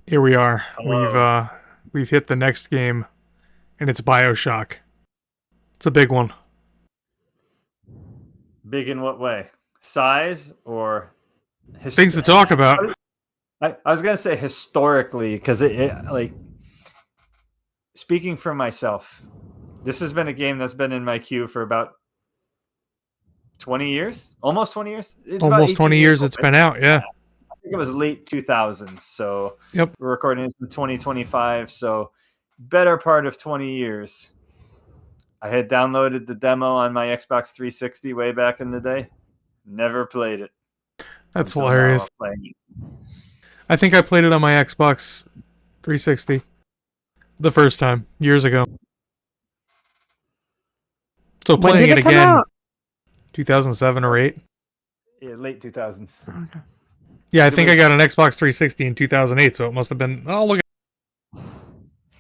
Here we are. Hello. We've hit the next game, and it's Bioshock. It's a big one. Big in what way? Size or Things to talk about. I was gonna say historically because like speaking for myself, this has been a game that's been in my queue for about 20 years, almost 20 years. It's about Almost 18 20 years years old, it's right? been out. Yeah. I think it was late 2000s. So Yep. we're recording this in 2025. So better part of 20 years. I had downloaded the demo on my Xbox 360 way back in the day. Never played it That's until now. I'm hilarious. playing it. I think I played it on my Xbox 360 the first time years ago. So When playing did it it come again, out? 2007 or 8. Yeah, late 2000s. Okay. Yeah, I It think I was- got an Xbox 360 in 2008, so it must have been. Oh, look.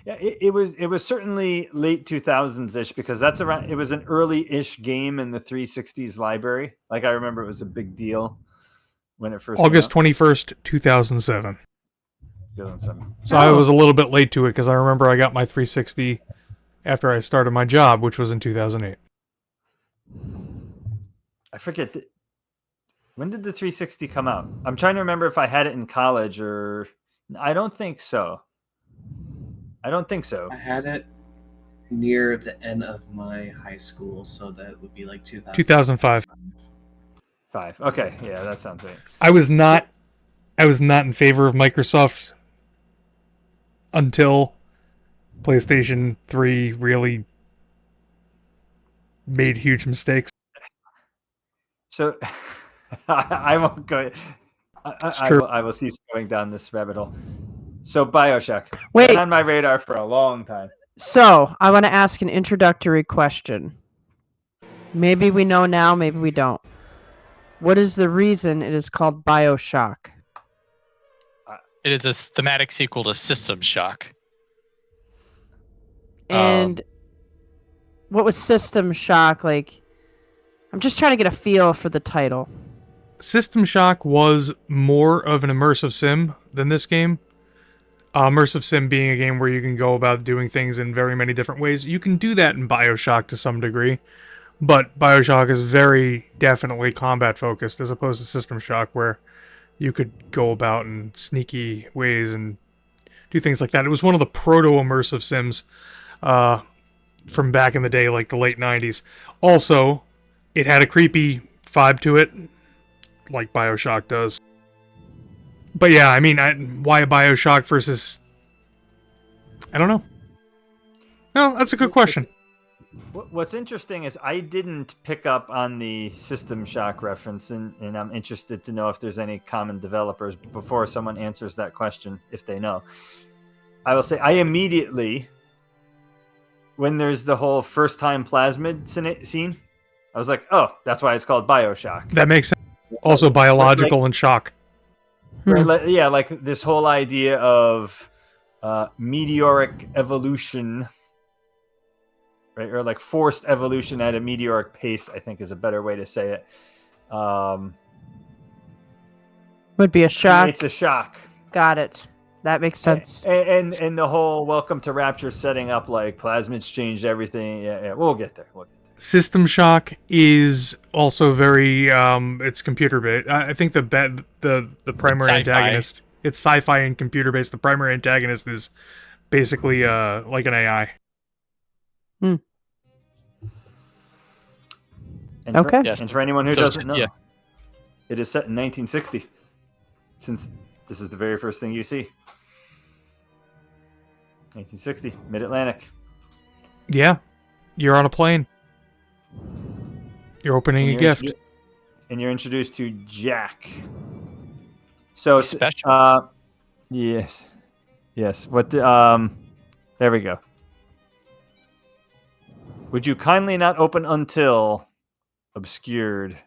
Yeah, it was certainly late 2000s ish because that's around. It was an early ish game in the 360s library. Like I remember, it was a big deal when it first August came 21st, 2007. out. 2007. So I Oh. was a little bit late to it because I remember I got my 360 after I started my job, which was in 2008. I forget. When did the 360 come out? I'm trying to remember if I had it in college or. I don't think so. I don't think so. I had it near the end of my high school, so that would be like 2005. 5. Okay, yeah, that sounds right. I was not in favor of Microsoft until PlayStation 3 really made huge mistakes. So I won't go. It's true. I will cease going down this rabbit hole. So Bioshock. Wait. Been on my radar for a long time. So, I want to ask an introductory question. Maybe we know now, maybe we don't. What is the reason it is called Bioshock? It is a thematic sequel to System Shock. And what was System Shock like? I'm just trying to get a feel for the title. System Shock was more of an immersive sim than this game. Immersive sim being a game where you can go about doing things in very many different ways. You can do that in Bioshock to some degree, but Bioshock is very definitely combat focused as opposed to System Shock where you could go about in sneaky ways and do things like that. It was one of the proto-immersive sims from back in the day, like the late 90s. Also, it had a creepy vibe to it, like Bioshock does. But yeah, I mean, why a Bioshock versus... I don't know. No, that's a good question. What's interesting is I didn't pick up on the System Shock reference, and I'm interested to know if there's any common developers before someone answers that question, if they know. I will say I immediately, when there's the whole first time plasmid scene, I was like, oh, that's why it's called Bioshock. That makes sense. Also biological and shock. Right, yeah, like this whole idea of meteoric evolution, right? Or like forced evolution at a meteoric pace, I think is a better way to say it. Would be a shock. It's a shock. Got it. That makes sense. And the whole Welcome to Rapture setting up like plasmids changed everything. Yeah, we'll get there. System Shock is also very it's computer based. I think the primary It's sci-fi. antagonist, it's sci-fi and computer based. The primary antagonist is basically like an AI. And Okay. Yes. And for anyone who So doesn't know, yeah. it is set in 1960. Since this is the very first thing you see. 1960, Mid-Atlantic. Yeah, you're on a plane. You're opening a gift. And you're introduced to Jack. So Special. yes. What there we go. Would you kindly not open until obscured?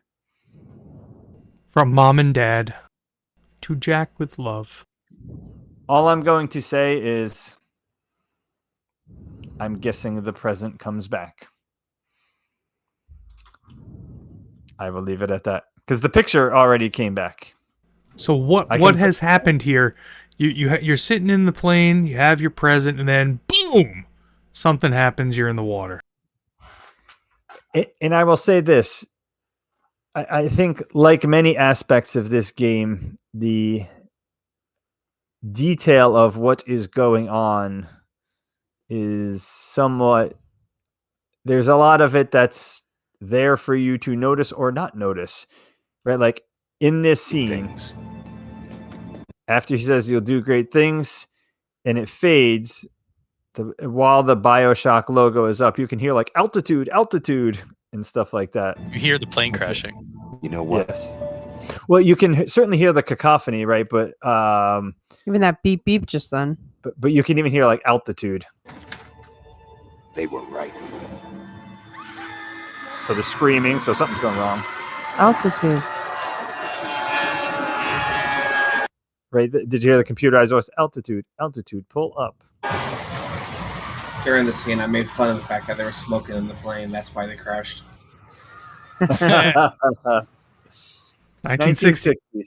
From mom and dad to Jack with love. All I'm going to say is I'm guessing the present comes back. I will leave it at that. Because the picture already came back. So what has happened here? You're sitting in the plane, you have your present, and then boom, something happens. You're in the water. And I will say this: I think, like many aspects of this game, the detail of what is going on is somewhat. There's a lot of it that's there for you to notice or not notice, right? Like in this scene, after he says you'll do great things, and it fades. While the Bioshock logo is up, you can hear like altitude, and stuff like that. You hear the plane crashing. You know what? Yes. Well, you can certainly hear the cacophony, right? But Even that beep beep just then. but you can even hear like altitude. They were right. So the screaming, so something's going wrong, Altitude. right? Did you hear the computerized voice? Altitude, pull up. During the scene, I made fun of the fact that there was smoking in the plane. That's why they crashed. 1960. 1960s.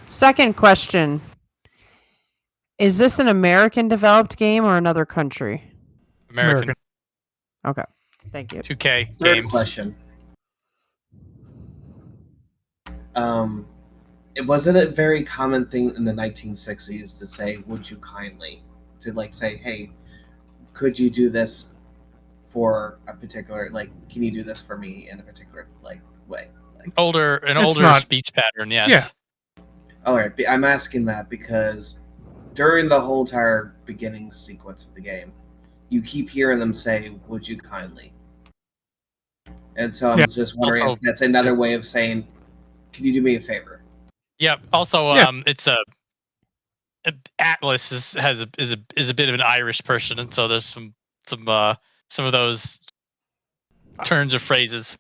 Second question. Is this an American developed game or another country? American Okay. Thank you. 2K Third games. question. Was it a very common thing in the 1960s to say, would you kindly? To like say, hey, could you do this for a particular, like, can you do this for me in a particular, like, way? Like, An older not- speech pattern, yes. Yeah. all right, I'm asking that because during the whole entire beginning sequence of the game, you keep hearing them say, would you kindly? And so I'm Yeah. just wondering Also- if that's another way of saying, can you do me a favor? Yep. Also, Yeah. it's Atlas is a bit of an Irish person, and so there's some of those turns of phrases.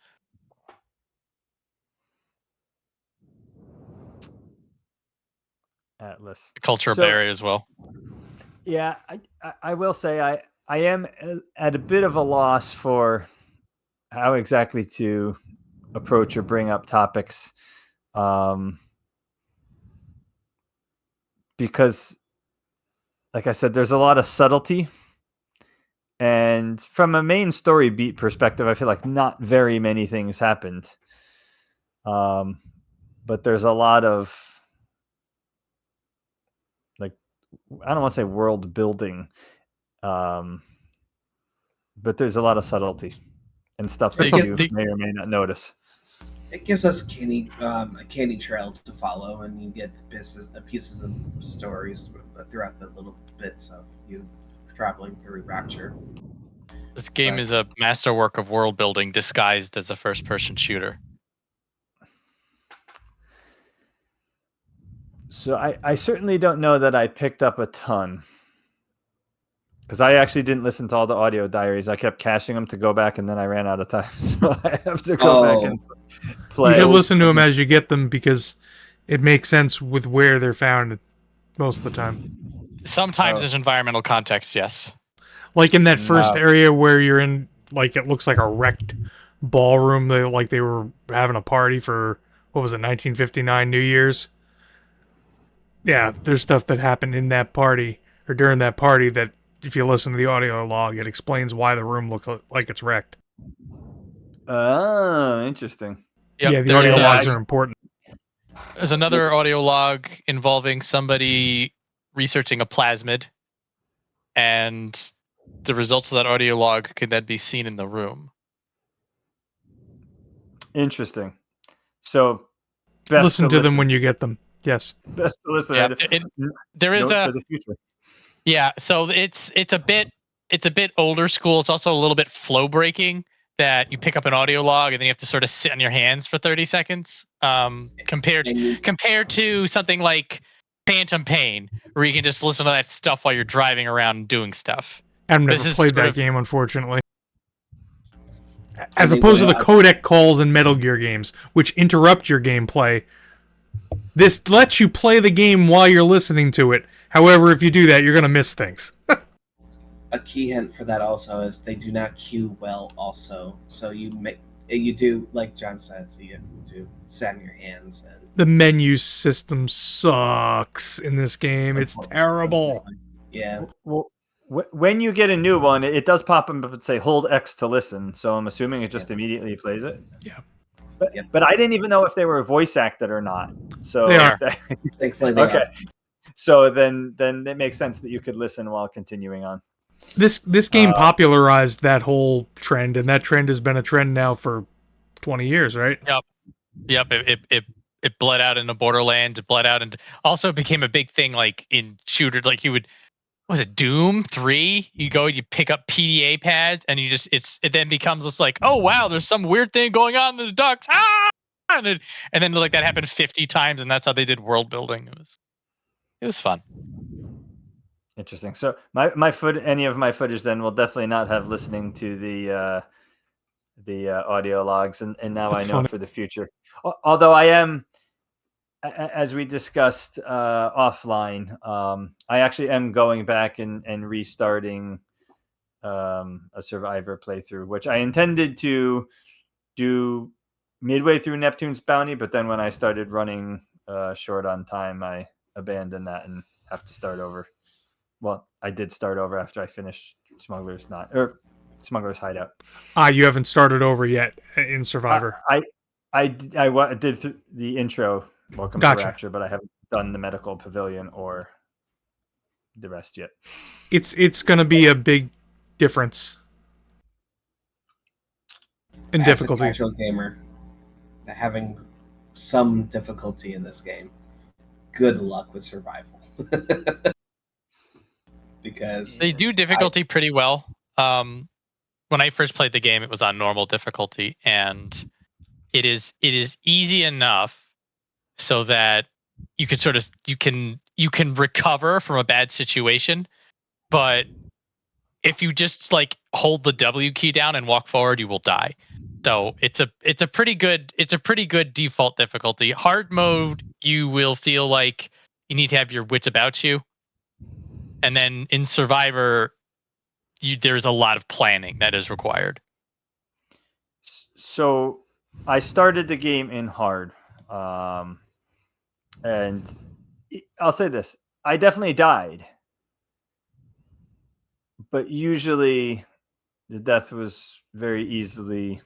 Atlas. Cultural So- barrier as well. Yeah, I will say I am at a bit of a loss for how exactly to approach or bring up topics, because, like I said, there's a lot of subtlety, and from a main story beat perspective, I feel like not very many things happened, but there's a lot of, like, I don't want to say world building, but there's a lot of subtlety and stuff that It's you the- may or may not notice. It gives us a candy trail to follow, and you get the pieces of stories throughout the little bits of you traveling through Rapture. This game Right. is a masterwork of world building disguised as a first-person shooter. So I certainly don't know that I picked up a ton, because I actually didn't listen to all the audio diaries. I kept caching them to go back, and then I ran out of time, so I have to go back and play. You should listen to them as you get them because it makes sense with where they're found most of the time. Sometimes Oh. there's environmental context, yes. Like in that first No. area where you're in, like it looks like a wrecked ballroom. They were having a party for what was it, 1959 New Year's. Yeah, there's stuff that happened in that party or during that party that if you listen to the audio log, it explains why the room looks like it's wrecked. Oh, interesting. Yep, Yeah, the there's, audio uh, logs are important. There's another audio log involving somebody researching a plasmid, and the results of that audio log could then be seen in the room. Interesting. So, best Listen to them when you get them. Yes. best to listen. Yeah, right? there is Note a for the future. yeah. So it's a bit older school. It's also a little bit flow breaking. That you pick up an audio log and then you have to sort of sit on your hands for 30 seconds. Compared to something like Phantom Pain, where you can just listen to that stuff while you're driving around and doing stuff. I've never This is played sort that of- game, unfortunately. As I mean, opposed to the yeah. codec calls in Metal Gear games, which interrupt your gameplay. This lets you play the game while you're listening to it. However, if you do that, you're going to miss things. A key hint for that also is they do not queue well also. So you do, like John said, so you have to sit on your hands and The menu system sucks in this game. It's terrible. Yeah. Well, when you get a new one, it does pop up and say hold X to listen. So I'm assuming it just immediately plays it. Yeah. But I didn't even know if they were voice acted or not. So They are. Thankfully, they okay. are. So then it makes sense that you could listen while continuing on. This game popularized that whole trend, and that trend has been a trend now for 20 years, right? Yep. It bled out into Borderlands. It bled out and also became a big thing like in shooters. Like you would, was it Doom 3? You go, you pick up PDA pads, and you just it then becomes just like, oh wow, there's some weird thing going on in the ducks. And then like that happened 50 times, and that's how they did world building. It was fun. Interesting. So any of my footage then will definitely not have listening to the audio logs, and now That's I know funny. for the future. Although I am, as we discussed offline, I actually am going back and restarting a Survivor playthrough, which I intended to do midway through Neptune's Bounty, but then when I started running short on time, I abandoned that and have to start over. Well, I did start over after I finished Smuggler's Hideout. You haven't started over yet in Survivor. I did the intro, Welcome Gotcha. to Rapture, but I haven't done the medical pavilion or the rest yet. It's going to be a big difference in As difficulty. a casual gamer, having some difficulty in this game, good luck with survival. Because They do difficulty pretty well. When I first played the game, it was on normal difficulty, and it is easy enough so that you could sort of you can recover from a bad situation, but if you just like hold the W key down and walk forward, you will die. So it's a pretty good default difficulty. Hard mode, you will feel like you need to have your wits about you, and then in Survivor, there's a lot of planning that is required. So I started the game in hard, and I'll say this: I definitely died, but usually the death was very easily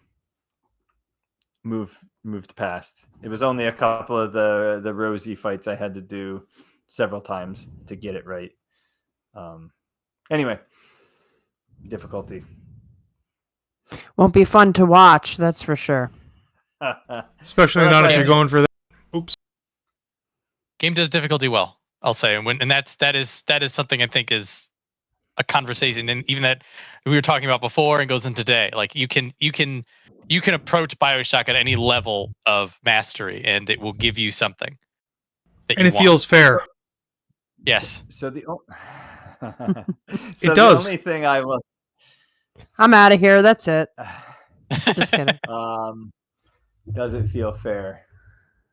moved past. It was only a couple of the rosy fights I had to do several times to get it right. Anyway, difficulty. Won't be fun to watch, that's for sure. Especially Well, not that's if right. you're going for that. Oops. Game does difficulty well, I'll say, and that is something I think is a conversation, and even that we were talking about before and goes into today. Like you can approach Bioshock at any level of mastery, and it will give you something. And it feels fair. Yes. So the It does. The only thing I will. I'm out of here. That's it. Just kidding. Does it feel fair?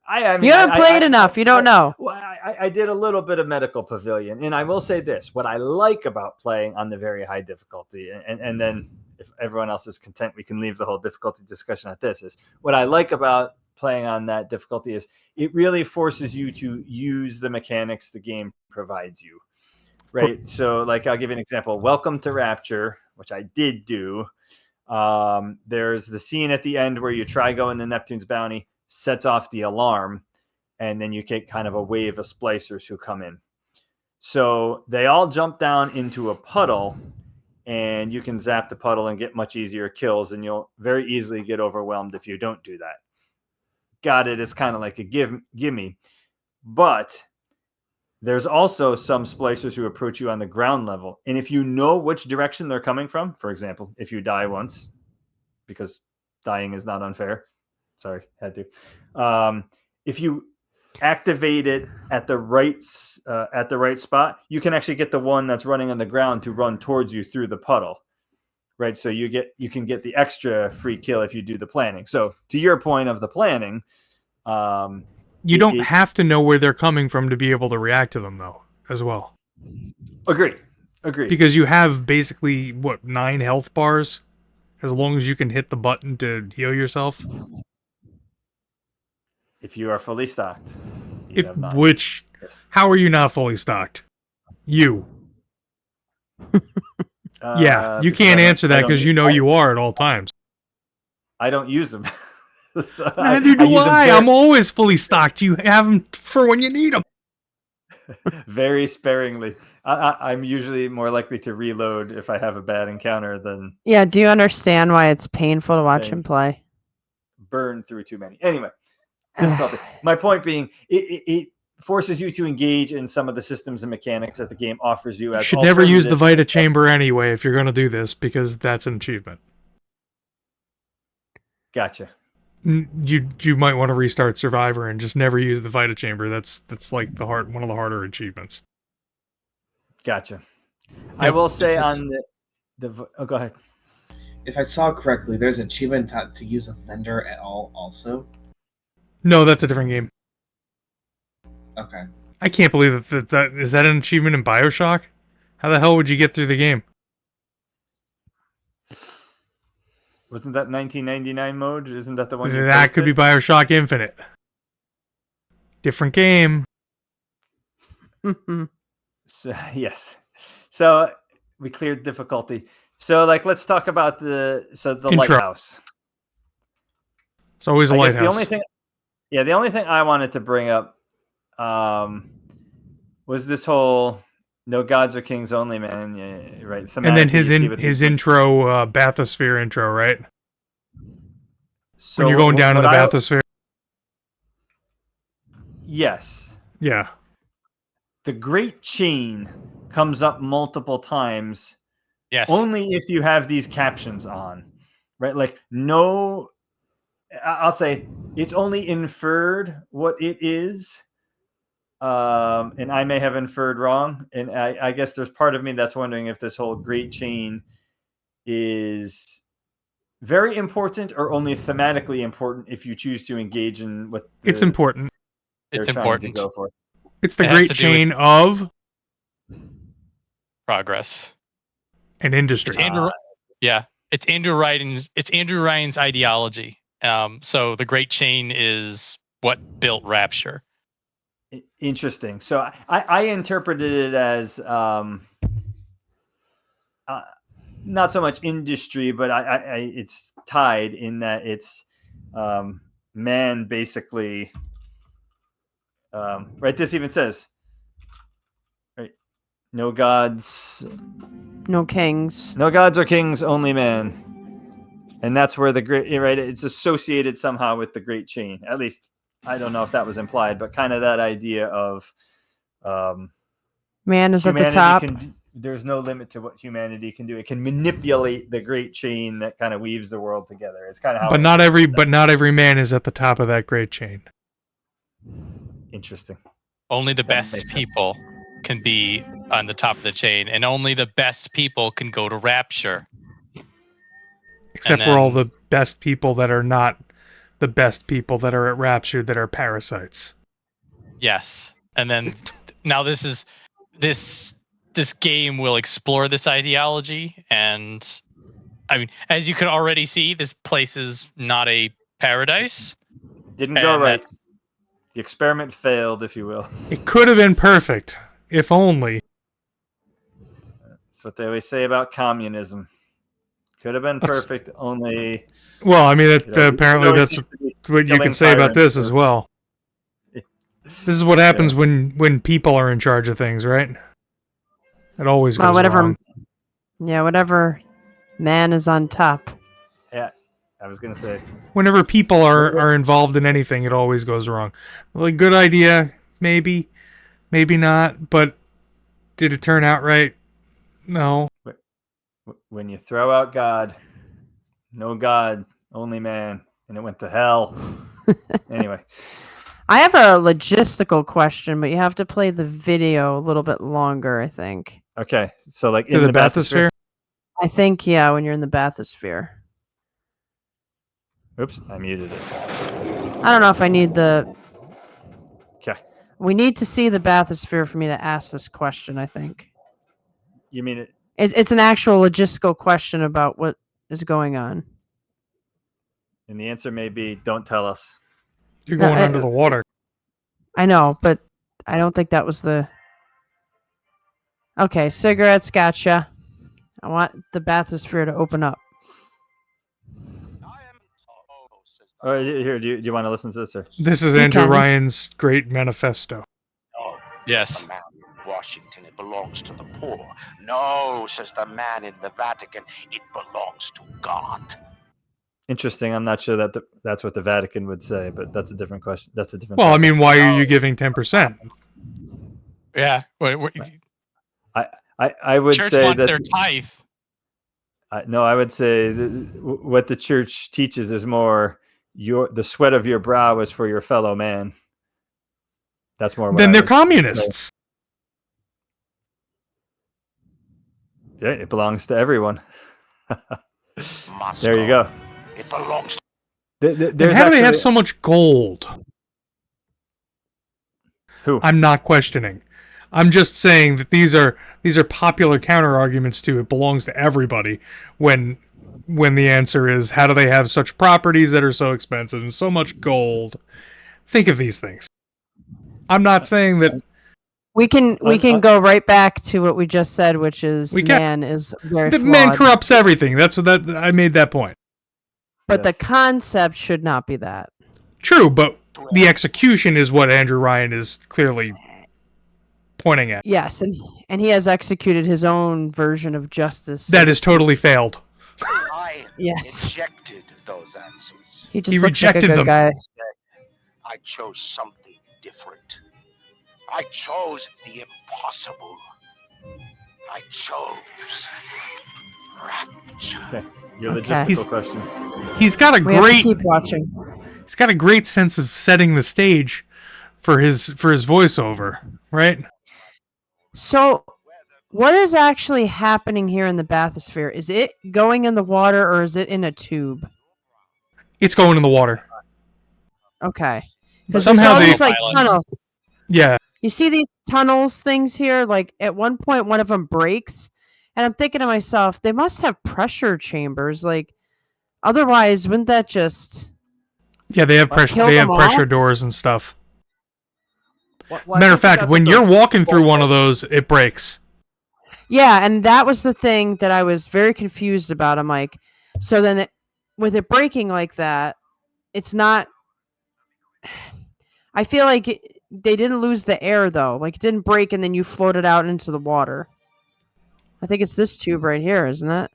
I mean, You haven't played enough. You don't know. Well, I did a little bit of medical pavilion, and I will say this: what I like about playing on the very high difficulty, and then if everyone else is content, we can leave the whole difficulty discussion at this. Is what I like about playing on that difficulty is it really forces you to use the mechanics the game provides you. Right. So, like, I'll give you an example. Welcome to Rapture, which I did do. There's the scene at the end where you try going to Neptune's Bounty, sets off the alarm, and then you get kind of a wave of splicers who come in. So they all jump down into a puddle, and you can zap the puddle and get much easier kills, and you'll very easily get overwhelmed if you don't do that. Got it. It's kind of like a gimme. But there's also some splicers who approach you on the ground level. And if you know which direction they're coming from, for example, if you die once, because dying is not unfair. Sorry, had to. If you activate it at the right spot, you can actually get the one that's running on the ground to run towards you through the puddle. Right. So you can get the extra free kill if you do the planning. So to your point of the planning, You don't have to know where they're coming from to be able to react to them, though, as well. Agree. Because you have basically, 9 health bars as long as you can hit the button to heal yourself. If you are fully stocked, you have not. Which, Yes. how are you not fully stocked? You. Yeah, you Because can't I don't- answer I that don't- because you know you are at all times. I don't use them. So Neither do use them I. I'm always fully stocked. You have them for when you need them. very sparingly. I'm usually more likely to reload if I have a bad encounter than Yeah, do you understand why it's painful to watch him play? burn through too many. Anyway, difficulty. My point being, it forces you to engage in some of the systems and mechanics that the game offers you. You As should never use the alternatives. Vita Chamber anyway if you're going to do this, because that's an achievement. Gotcha. You might want to restart Survivor and just never use the Vita Chamber. That's like one of the harder achievements. Gotcha. I will say on the oh, go ahead. If I saw correctly, there's achievement to use a vendor at all also. No, that's a different game. Okay. I can't believe that is that an achievement in Bioshock? How the hell would you get through the game? Wasn't that 1999 mode? Isn't that the one? That could be Bioshock Infinite. Different game. So, yes. So we cleared difficulty. So let's talk about the Intro. lighthouse. It's always a lighthouse. The only thing I wanted to bring up was this whole no gods or kings only, man. Yeah, right. And then his intro, bathysphere intro, right? So when you're going down in the bathysphere. Yes. Yeah. The Great Chain comes up multiple times. Yes. Only if you have these captions on, right? No, I'll say it's only inferred what it is. And I may have inferred wrong. And I guess there's part of me that's wondering if this whole Great Chain is very important or only thematically important if you choose to engage in what it's important. It's important to go for. It's the Great Chain of progress and industry. It's Andrew Ryan's ideology. So the Great Chain is what built Rapture. Interesting. So I interpreted it as not so much industry, but it's tied in that it's man basically. Right. This even says, right, no gods, no kings, no gods or kings, only man, and that's where the great right. It's associated somehow with the Great Chain. At least I don't know if that was implied, but kind of that idea of man is at the top. There's no limit to what humanity can do. It can manipulate the Great Chain that kind of weaves the world together. It's kind of how. But not every man is at the top of that Great Chain. Interesting. Only the best people can be on the top of the chain, and only the best people can go to Rapture. Except for all the best people that are not the best people that are at Rapture that are parasites. Yes. And then now this game will explore this ideology, and I mean, as you can already see, this place is not a paradise. Didn't go right. The experiment failed, if you will. It could have been perfect, if only. That's what they always say about communism. Could have been perfect, only. Well, I mean, apparently that's what you can say about this as well. This is what happens when people are in charge of things, right? It always goes wrong. Yeah, whatever man is on top. Yeah, I was going to say. Whenever people are involved in anything, it always goes wrong. Well, a good idea, maybe not, but did it turn out right? No. When you throw out God, no God, only man, and it went to hell. Anyway. I have a logistical question, but you have to play the video a little bit longer, I think. Okay, so in the bathysphere? I think, yeah, when you're in the bathysphere. Oops, I muted it. I don't know if I need the... Okay. We need to see the bathysphere for me to ask this question, I think. You mean it? It's an actual logistical question about what is going on? And the answer may be, don't tell us. You're No, going under the water. I know, but I don't think that was the. Okay, cigarettes, gotcha. I want the bathysphere to open up. Here, do you want to listen to this? Or? This is You Andrew can. Ryan's great manifesto. Yes. The man in Washington, it belongs to the poor. No, says the man in the Vatican, it belongs to God. Interesting. I'm not sure that that's what the Vatican would say, but that's a different question. That's a different. Well, I topic. mean, why are you giving 10%? Yeah. I would Church say wants that their tithe. I would say what the church teaches is more the sweat of your brow is for your fellow man. That's more. Then they're communists. Yeah, it belongs to everyone. Moscow, There you go. it belongs to Then how do they have so much gold? Who? I'm not questioning. I'm just saying that these are popular counter arguments to it belongs to everybody when the answer is how do they have such properties that are so expensive and so much gold? Think of these things. I'm not saying that We can go right back to what we just said, which is We can. man is very the flawed. man corrupts everything. That's what I made that point. But Yes. the concept should not be that. True, but the execution is what Andrew Ryan is clearly pointing at. Yes, and he has executed his own version of justice. That is totally failed. I Yes. rejected those answers. He just He looks like a rejected good them. guy. I chose something different. I chose the impossible. I chose rapture. Okay, your Okay. logistical He's- question. He's got a We have to great keep watching. he's got a great sense of setting the stage for his voiceover, right? So, what is actually happening here in the bathysphere? Is it going in the water or is it in a tube? It's going in the water. Okay. Because Somehow all they- these like Island. tunnels. Yeah. You see these tunnels things here? Like at one point, one of them breaks, and I'm thinking to myself, they must have pressure chambers. Like, otherwise, wouldn't that just? Yeah, they have pressure Kill they have them pressure off? doors and stuff. Well, I Matter of think fact, that's when what you're the- walking through one of those, it breaks. Yeah, and that was the thing that I was very confused about. I'm like, so then with it breaking like that, it's not. I feel like they didn't lose the air though. Like it didn't break and then you floated out into the water. I think it's this tube right here, isn't it?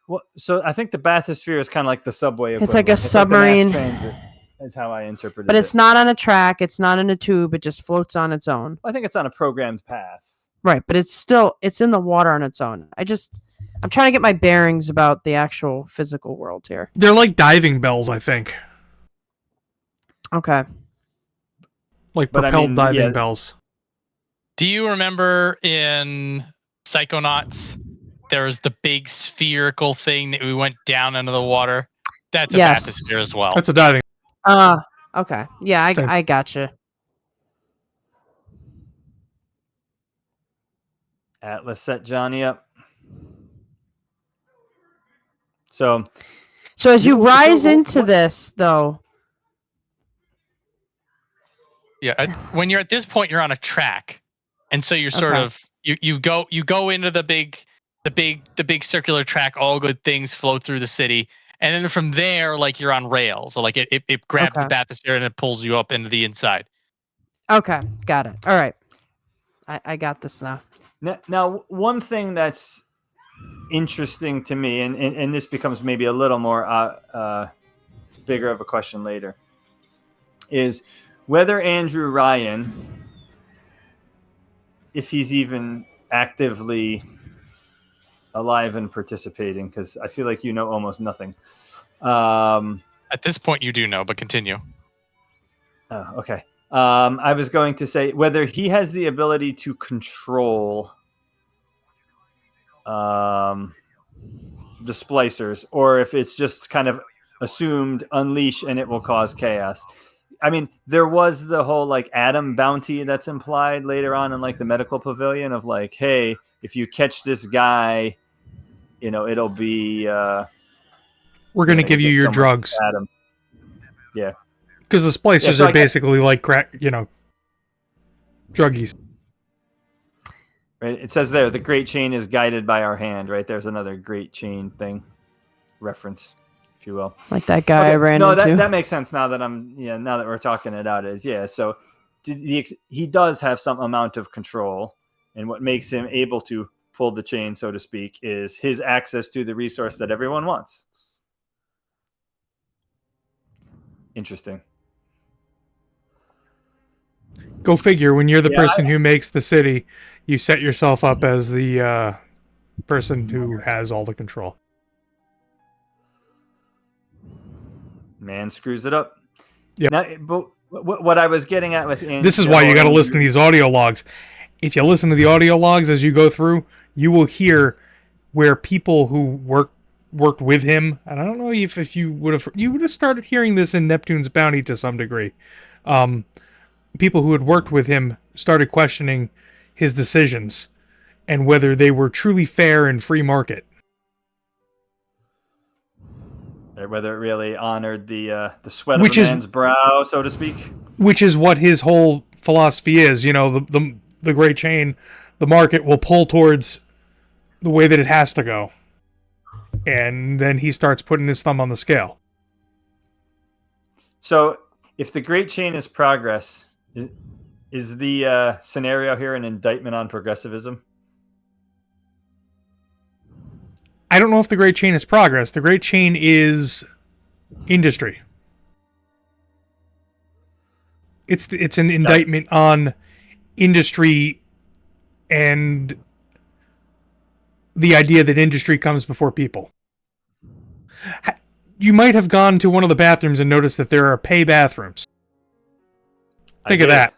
Well, so I think the bathysphere is kind of like the subway. It's like a equivalent. Like the mass submarine. transit, is how I interpreted But it. it's not on a track. It's not in a tube. It just floats on its own. I think it's on a programmed path. Right, but it's in the water on its own. I'm trying to get my bearings about the actual physical world here. They're like diving bells, I think. Okay. Like But I propelled mean, diving yeah. bells. Do you remember in Psychonauts there was the big spherical thing that we went down into the water? That's a Yes. bathysphere as well. That's a diving. Okay. Yeah, I gotcha. Atlas set Johnny up. So So as you So rise what- into what- this, though, Yeah, when you're at this point, you're on a track, and so you're sort Okay. of you go into the big circular track. All good things flow through the city, and then from there, like you're on rails. So like it grabs the Okay. bathysphere and it pulls you up into the inside. okay, got it. All right, I got this now. now one thing that's interesting to me, and this becomes maybe a little more bigger of a question later, is whether Andrew Ryan, if he's even actively alive and participating, because I feel like you know almost nothing. At this point, you do know, but continue. Oh, okay. I was going to say whether he has the ability to control the splicers, or if it's just kind of assumed unleash and it will cause chaos. I mean, there was the whole like Adam bounty that's implied later on in like the medical pavilion of like, hey, if you catch this guy, it'll be. We're going to give you get your so much drugs. Adam. Yeah. Because the splicers so are I guess- basically like crack, druggies. Right. It says there, the great chain is guided by our hand. Right. There's another great chain thing, reference, if you will. Like that guy I ran into. That makes sense now that now that we're talking it out. So he does have some amount of control, and what makes him able to pull the chain, so to speak, is his access to the resource that everyone wants. Interesting. Go figure. When you're the person who makes the city, you set yourself up as the person who has all the control. Man screws it up. Yep. Now, but what I was getting at with this is why you got to listen to these audio logs. If you listen to the audio logs as you go through, you will hear where people who worked with him, and I don't know if you would have started hearing this in Neptune's Bounty to some degree. People who had worked with him started questioning his decisions and whether they were truly fair in free market. Whether it really honored the sweat of a man's brow, so to speak. Which is what his whole philosophy is. The great chain, the market will pull towards the way that it has to go. And then he starts putting his thumb on the scale. So, if the great chain is progress, is the scenario here an indictment on progressivism? I don't know if the great chain is progress. The great chain is industry. It's an indictment on industry and the idea that industry comes before people. You might have gone to one of the bathrooms and noticed that there are pay bathrooms. Think of that.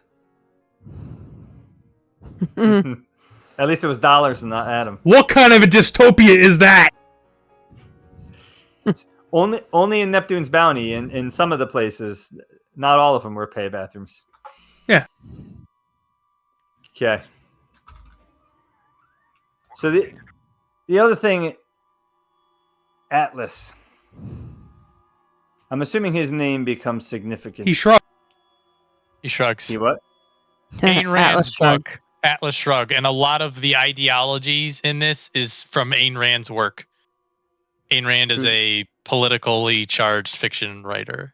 At least it was dollars and not Adam. What kind of a dystopia is that? Only in Neptune's Bounty, in some of the places, not all of them were pay bathrooms. Yeah. Okay. So the other thing, Atlas. I'm assuming his name becomes significant. He shrugs. He shrugs. He what? Ayn Rand's Atlas Shrugged. book, Atlas Shrugged, and a lot of the ideologies in this is from Ayn Rand's work. Ayn Rand is a politically charged fiction writer.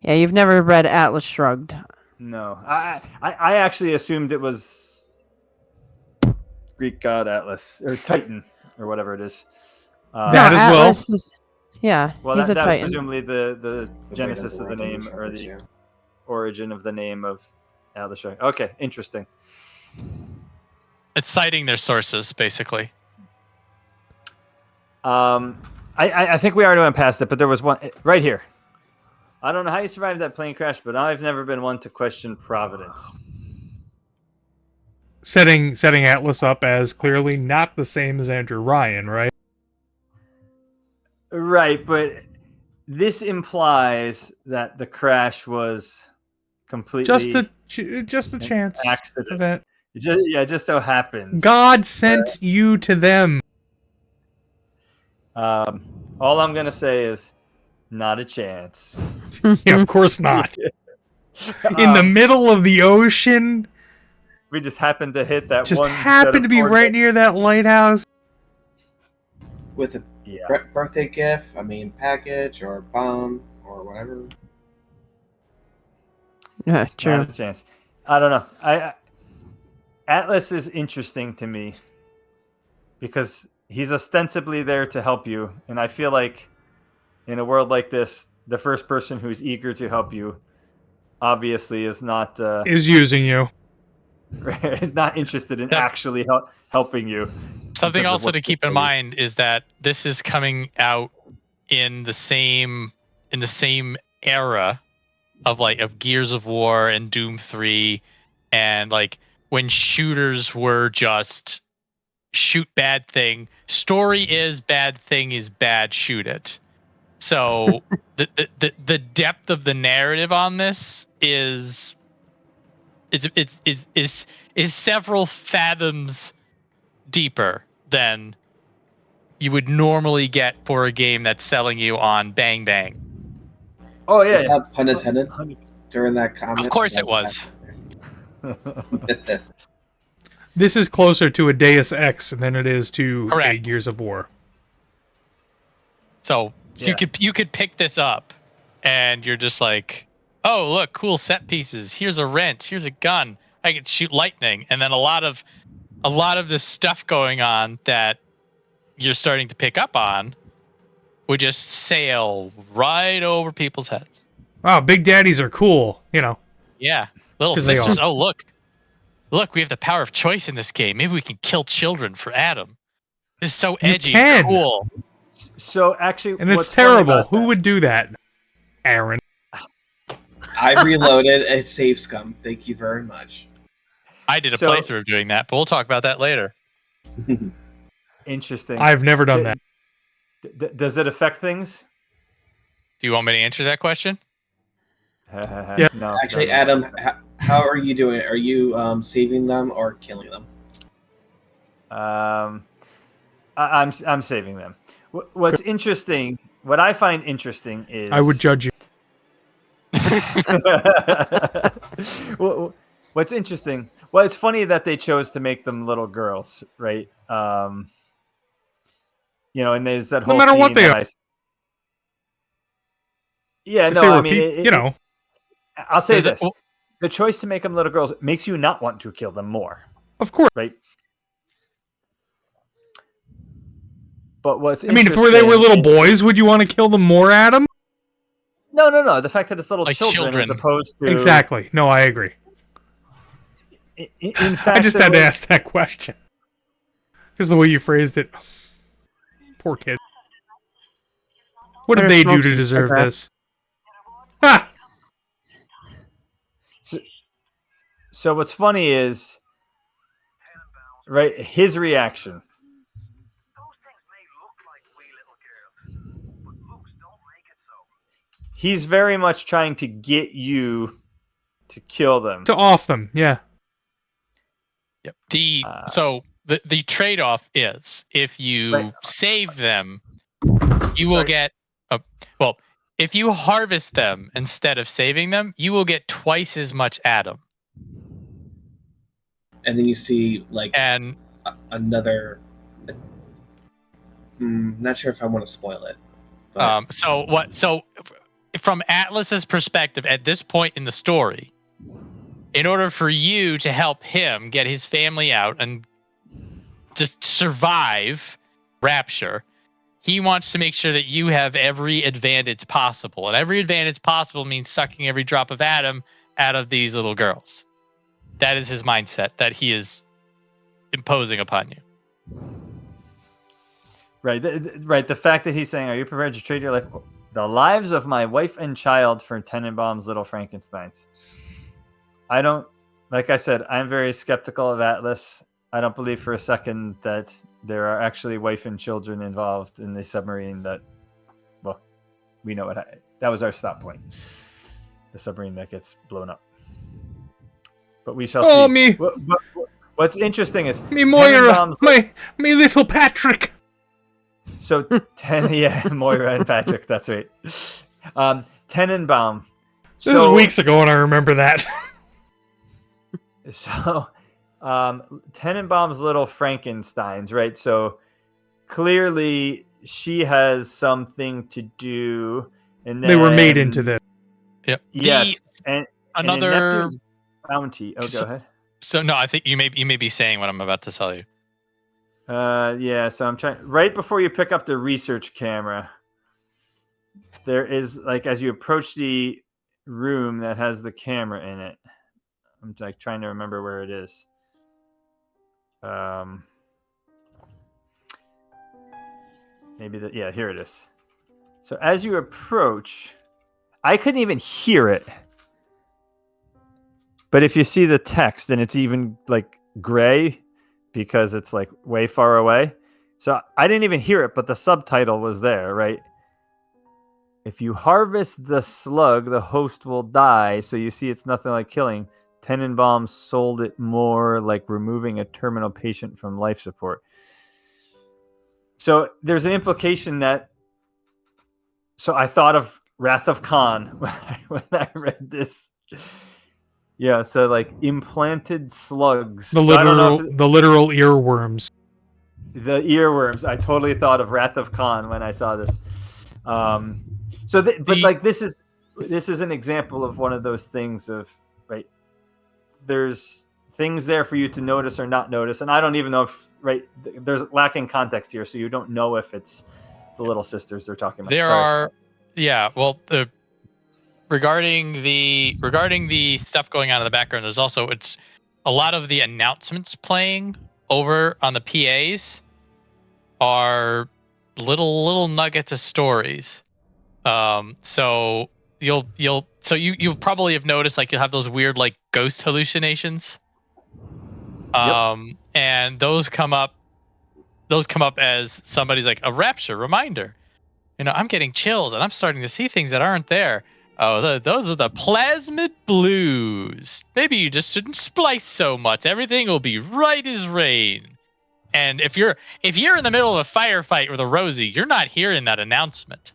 Yeah, you've never read Atlas Shrugged. No, I actually assumed it was Greek god Atlas or Titan or whatever it is. That as well. Atlas is, yeah, Well, he's that a was Titan. presumably the genesis of the name Revolution, or the yeah. origin of the name of Atlas Shrugged. Okay, interesting. It's citing their sources, basically. I think we already went past it, but there was one right here. I don't know how you survived that plane crash, but I've never been one to question Providence. Setting Atlas up as clearly not the same as Andrew Ryan, right? Right, but this implies that the crash was completely just a chance accident. event. It just so happens. God sent you to them. All I'm gonna say is, not a chance. Yeah, of course not. In the middle of the ocean. We just happened to hit that. Just one happened to be right near that lighthouse. With a birthday gift, package or bomb or whatever. Yeah, true. Not a chance. I don't know. Atlas is interesting to me because he's ostensibly there to help you, and I feel like in a world like this, the first person who's eager to help you obviously is not Is using you. is not interested in actually helping you. Something also to keep in mind is that this is coming out in the same era of Gears of War and Doom 3, and like when shooters were just shoot bad thing, story is bad thing is bad, shoot it. So the depth of the narrative on this is several fathoms deeper than you would normally get for a game that's selling you on Bang Bang. Oh yeah, Was that pun intended 100%. during that comment? Of course it was. This is closer to a Deus Ex than it is to a Correct. Gears of War. So Yeah. you could pick this up, and you're just like, oh look, cool set pieces. Here's a wrench. Here's a gun. I can shoot lightning, and then a lot of this stuff going on that you're starting to pick up on would just sail right over people's heads. Wow, Big Daddies are cool, you know. Yeah, little 'Cause they sisters. are. Oh look, we have the power of choice in this game. Maybe we can kill children for Adam. This is so You edgy can. and cool. So actually, And it's what's funny terrible. about Who that- would do that? Aaron. I reloaded a save scum. Thank you very much. I did a So- playthrough of doing that, but we'll talk about that later. Interesting. I've never done that. Does it affect things? Do you want me to answer that question? Yeah. No. Actually, no. Adam, how are you doing it? Are you saving them or killing them? I'm saving them. What's interesting, what I find interesting is I would judge you. Well, what's interesting? Well, it's funny that they chose to make them little girls, right? You know, and there's that No whole matter what scene they that are. Yeah, If no, they were I mean, you know. I'll say Is it- this: the choice to make them little girls makes you not want to kill them more, Of course. right? But what's I mean, if they were little interesting- boys, would you want to kill them more, Adam? No. The fact that it's little Like children, as children. opposed to Exactly. No, I agree. In fact, I just there had to was- ask that question. Because the way you phrased it. Poor kid. What did Better they do smoke to some deserve cigarette. this? Ha! So what's funny is, right, his reaction. He's very much trying to get you to kill them. To off them, yeah. Yep. Uh, The trade-off is if you Right. save them, you will get if you harvest them instead of saving them, you will get twice as much Adam. And then you see like And another. Not sure if I want to spoil it. But so from Atlas's perspective at this point in the story, in order for you to help him get his family out and just survive Rapture, he wants to make sure that you have every advantage possible. And every advantage possible means sucking every drop of Adam out of these little girls. That is his mindset that he is imposing upon you. Right. The fact that he's saying, "Are you prepared to trade the lives of my wife and child for Tenenbaum's little Frankensteins?" I don't. Like I said, I'm very skeptical of Atlas. I don't believe for a second that there are actually wife and children involved in the submarine. Well, we know that was our stop point. The submarine that gets blown up. But we shall Oh, see. me. What's interesting is Me Moira, Tenenbaum's- my little Patrick. So Moira and Patrick, that's right. Tenenbaum. This is weeks ago, and I remember that. So Tenenbaum's little Frankensteins, right? So clearly she has something to do, and They were made then- into this. Yep. Yes, and in Another. Neptune's bounty. Oh, go So- ahead. So no, I think you may be saying what I'm about to tell you. Yeah, so I'm trying right before you pick up the research camera. There is like as you approach the room that has the camera in it. I'm like trying to remember where it is. Here it is. So as you approach, I couldn't even hear it. But if you see the text, then it's even like gray because it's like way far away. So I didn't even hear it, but the subtitle was there, right? If you harvest the slug, the host will die. So you see it's nothing like killing. Tenenbaum sold it more like removing a terminal patient from life support. So there's an implication that. So I thought of Wrath of Khan when I read this. Yeah, so like implanted slugs. The So I don't know literal earworms. the earworms. I totally thought of Wrath of Khan when I saw this. But like this is an example of one of those things of right. There's things there for you to notice or not notice, and I don't even know if there's lacking context here, so you don't know if it's the little sisters they're talking about. Regarding the stuff going on in the background, there's also it's a lot of the announcements playing over on the PAs are little nuggets of stories. So you'll probably have noticed like you'll have those weird like ghost hallucinations. And those come up as somebody's like a rapture reminder. I'm getting chills and I'm starting to see things that aren't there. Oh, those are the plasmid blues. Maybe you just shouldn't splice so much. Everything will be right as rain. And if you're in the middle of a firefight with a Rosie, you're not hearing that announcement.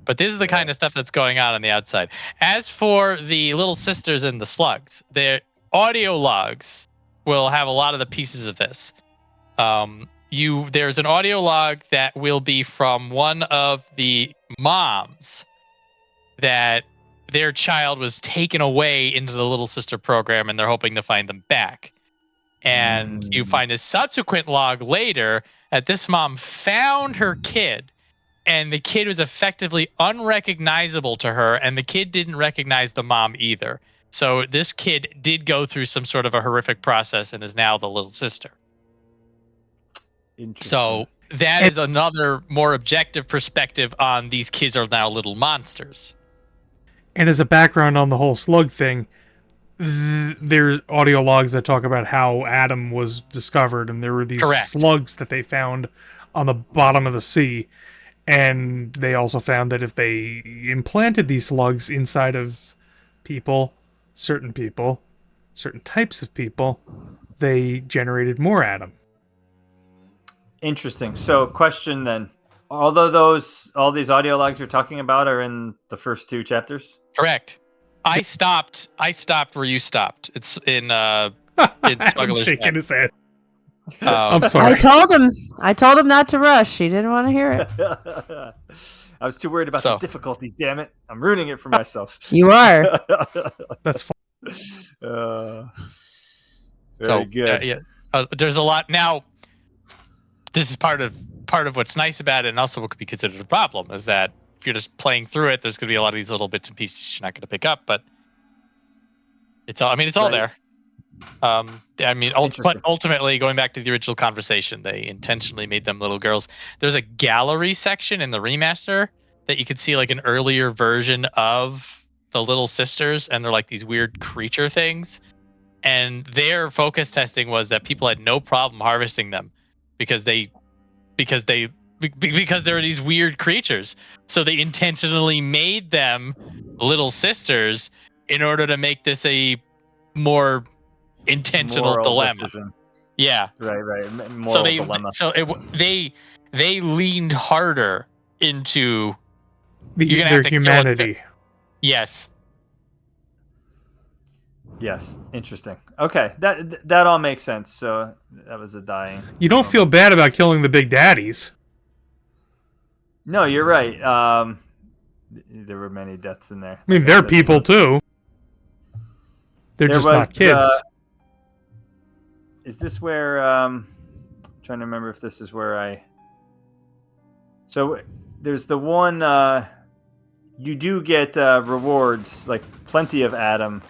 But this is the kind of stuff that's going on the outside. As for the little sisters and the slugs, their audio logs will have a lot of the pieces of this. There's an audio log that will be from one of the moms that their child was taken away into the little sister program, and they're hoping to find them back. And you find a subsequent log later that this mom found her kid, and the kid was effectively unrecognizable to her, and the kid didn't recognize the mom either. So this kid did go through some sort of a horrific process and is now the little sister. So that is another more objective perspective on these kids are now little monsters. And as a background on the whole slug thing, there's audio logs that talk about how Adam was discovered, and there were these slugs that they found on the bottom of the sea. And they also found that if they implanted these slugs inside of certain types of people, they generated more Adam. Interesting. So question then. Although all these audio logs you're talking about are in the first 2 chapters? Correct. I stopped where you stopped. It's in Smuggler's shaking his head. I'm sorry. I told him not to rush. He didn't want to hear it. I was too worried about the difficulty. Damn it! I'm ruining it for myself. You are. That's fine. Very good. There's a lot now. This is part of what's nice about it, and also what could be considered a problem, is that if you're just playing through it, there's going to be a lot of these little bits and pieces you're not going to pick up, but it's all there. But ultimately, going back to the original conversation, they intentionally made them little girls. There's a gallery section in the remaster that you could see like an earlier version of the little sisters, and they're like these weird creature things. And their focus testing was that people had no problem harvesting them because they're these weird creatures. So they intentionally made them little sisters in order to make this a more intentional dilemma. Decision. Yeah. Right. Moral dilemma. They leaned harder into their humanity. Yes. Yes. Interesting. Okay. That all makes sense. So that was a dying. You don't feel bad about killing the big daddies. No, you're right. There were many deaths in there. I mean, they're people too. They're just not kids. Is this where I'm trying to remember if this is where So there's the one you do get rewards, like plenty of Adam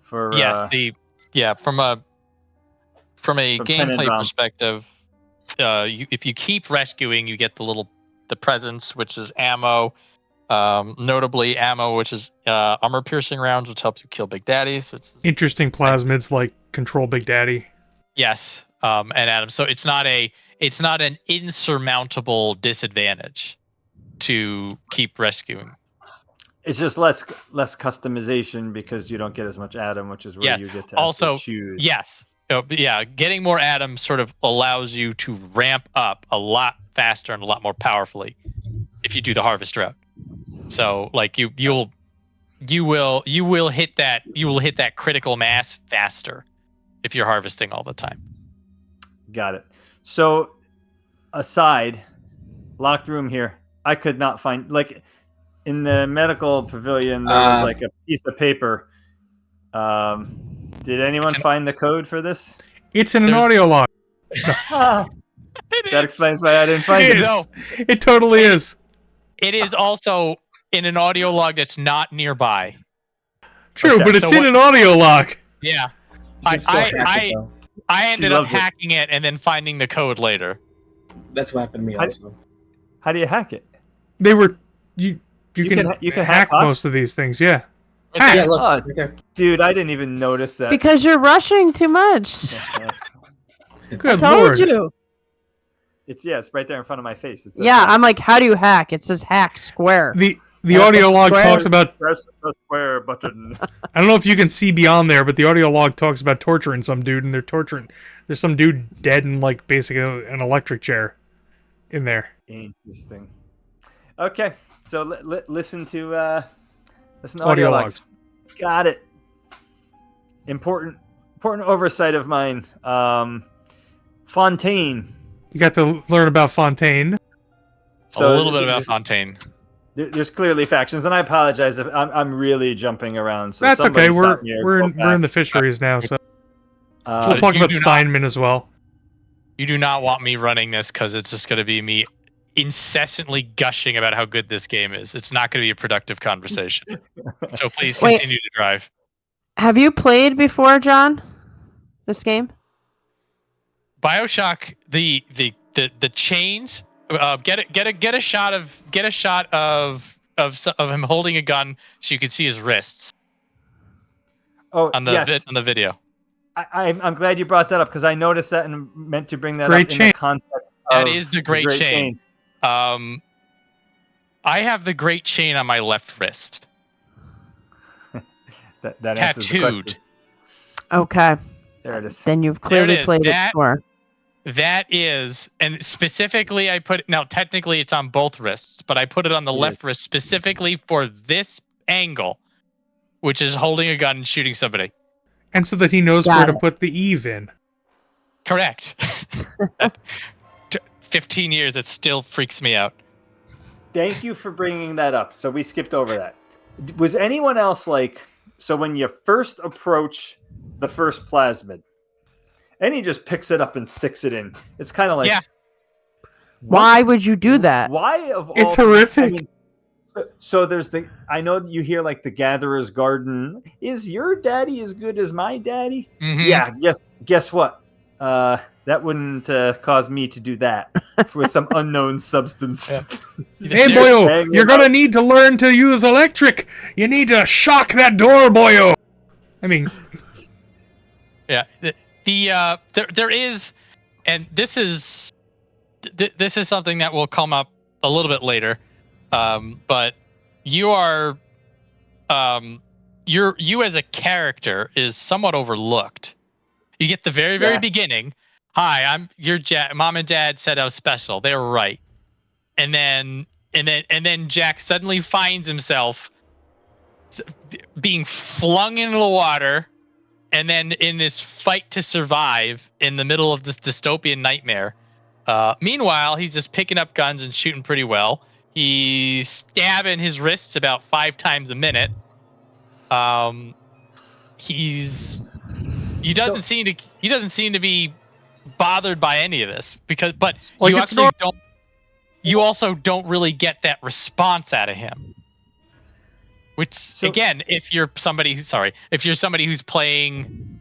for from a gameplay perspective, if you keep rescuing, you get the presents, which is ammo, notably ammo, which is armor piercing rounds, which helps you kill big daddies. Interesting plasmids like control big daddy. Yes, and Adam. So it's not an insurmountable disadvantage to keep rescuing. It's just less customization because you don't get as much Adam, which is where you get to also choose. Yes, getting more atoms sort of allows you to ramp up a lot faster and a lot more powerfully if you do the harvest route. So like you will hit that critical mass faster if you're harvesting all the time. Got it. So aside, locked room here. I could not find, like, in the medical pavilion there was like a piece of paper. Did anyone find the code for this? It's in an audio log. That explains why I didn't find it. No. It totally is. It is also in an audio log that's not nearby. True, Okay, but it's so in an audio log. Yeah. You can still hack it, though. I ended up loves it. hacking it and then finding the code later. That's what happened to me also. How do you hack it? They were you You can can hack hack most of these things. Yeah. Right Yeah, there. look, Oh, right there. dude, I didn't even notice that. Because you're rushing too much. Good Told lord. you. It's right there in front of my face. It says Yeah, I'm like, how do you hack? It says hack square. The audio log Square. talks about. press the square button. I don't know if you can see beyond there, but the audio log talks about torturing some dude, and there's some dude dead in like basically an electric chair in there. Interesting. Okay, so listen to Audio audio logs. logs. Got it. Important oversight of mine. Fontaine. You got to learn about Fontaine. A little bit about Fontaine. There's clearly factions, and I apologize if I'm really jumping around. So That's somebody okay. stop me or We're go in the back. fisheries now, so Uh, we'll talk you about do not- Steinman as well. You do not want me running this because it's just going to be me incessantly gushing about how good this game is. It's not going to be a productive conversation. So please Wait. continue to drive. Have you played before, John? This game? Bioshock, the chains. Get a shot of him holding a gun so you can see his wrists oh, on the yes. on the video. I'm glad you brought that up because I noticed that and meant to bring that Great up in chain. the context That of is the great chain. I have the great chain on my left wrist, That answers the tattooed. question. Okay. There it is. Then you've There it clearly is. played it That- before. That is, and specifically, I put now. Technically, it's on both wrists, but I put it on the It left is. wrist specifically for this angle, which is holding a gun and shooting somebody. And so that he knows Got where to it. put the Eve in. Correct. 15 years, it still freaks me out. Thank you for bringing that up. So we skipped over that. Was anyone else like, so when you first approach the first plasmid, and he just picks it up and sticks it in, it's kind of like, Yeah. Why would you do that? Why of all It's things- horrific. I mean, so there's I know you hear like the Gatherer's Garden. Is your daddy as good as my daddy? Mhm. Yeah. Guess what? That wouldn't cause me to do that with some unknown substance. Yeah. Hey, Seriously, boyo, you're gonna need to learn to use electric. You need to shock that door, boyo. I mean, Yeah. There is, and this is something that will come up a little bit later. But you are, you as a character is somewhat overlooked. You get the very Yeah. beginning. Hi, I'm your mom and dad said I was special. They were right. And then Jack suddenly finds himself being flung into the water, and then in this fight to survive in the middle of this dystopian nightmare. Meanwhile, he's just picking up guns and shooting pretty well. He's stabbing his wrists about 5 times a minute. He doesn't seem to be bothered by any of this but Like, you it's actually don't. You also don't really get that response out of him. Which again, if you're somebody who's playing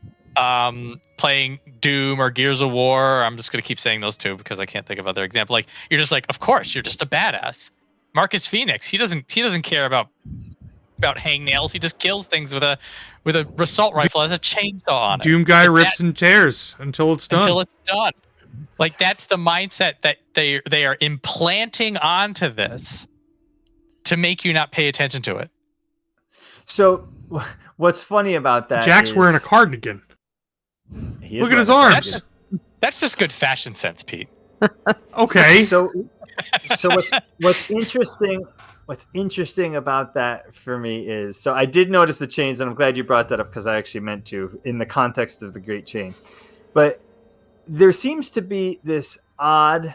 Doom or Gears of War, I'm just gonna keep saying those two because I can't think of other examples. Like you're just like, of course, you're just a badass. Marcus Phoenix, he doesn't care about hangnails. He just kills things with a assault rifle that has a chainsaw on it. Doom guy Like rips and tears until it's done. until it's done. Like that's the mindset that they are implanting onto this to make you not pay attention to it. So what's funny about that? Jack's is wearing a cardigan. He is Look at his wearing a arms. That's just good fashion sense, Pete. Okay. So what's interesting about that for me is, so I did notice the chains, and I'm glad you brought that up because I actually meant to in the context of the Great Chain. But there seems to be this odd,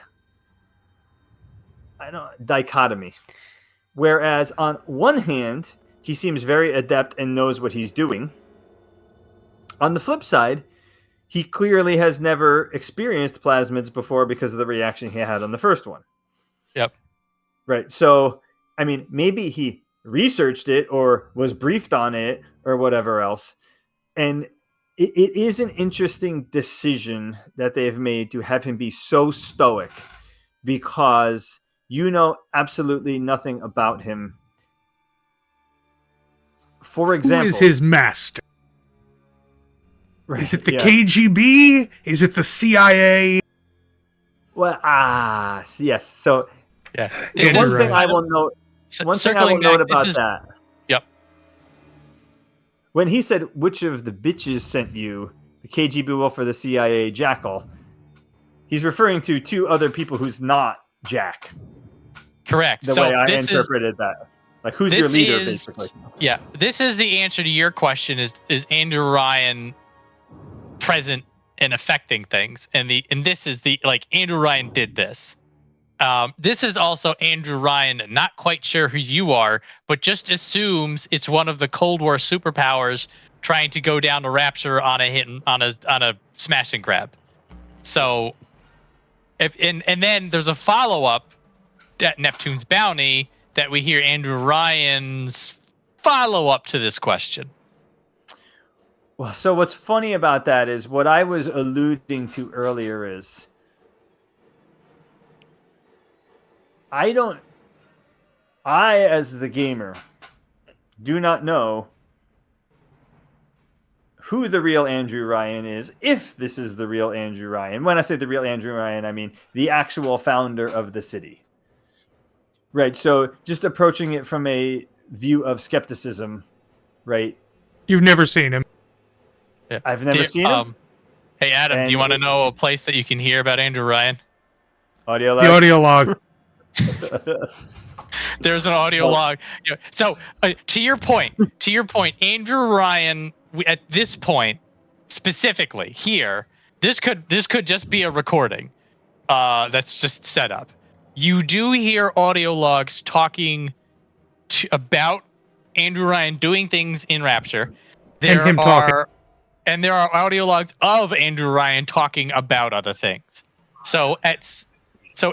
dichotomy. Whereas on one hand, he seems very adept and knows what he's doing. On the flip side, he clearly has never experienced plasmids before because of the reaction he had on the first one. Yep. Right. So, I mean, maybe he researched it or was briefed on it or whatever else. And it is an interesting decision that they've made to have him be so stoic because you know absolutely nothing about him. For example, Who is his master? right, Is it the yeah. KGB? Is it the CIA? Well, yes. So Yeah. It is one right. thing I will note. One thing I will note about that. Yep. When he said, "Which of the bitches sent you?" The KGB wolf or the CIA jackal? He's referring to two other people who's not Jack. Correct. The so way I this interpreted that, like who's this your leader, is, basically. Yeah. This is the answer to your question: is Andrew Ryan present and affecting things? And this is the, like, Andrew Ryan did this. This is also Andrew Ryan, not quite sure who you are, but just assumes it's one of the Cold War superpowers trying to go down to Rapture on a smash and grab. So, and then there's a follow up at Neptune's Bounty that we hear Andrew Ryan's follow up to this question. Well, so what's funny about that is what I was alluding to earlier is I, as the gamer, do not know who the real Andrew Ryan is, if this is the real Andrew Ryan. When I say the real Andrew Ryan, I mean the actual founder of the city. Right, so just approaching it from a view of skepticism, right? You've never seen him. Yeah. I've never seen him. Hey, Adam, And do you want to know a place that you can hear about Andrew Ryan? Audio The audio log. There's an audio log. Yeah. So to your point, Andrew Ryan, at this point, specifically here, this could just be a recording that's just set up. You do hear audio logs talking about Andrew Ryan doing things in Rapture. And him talking. And there are audio logs of Andrew Ryan talking about other things. So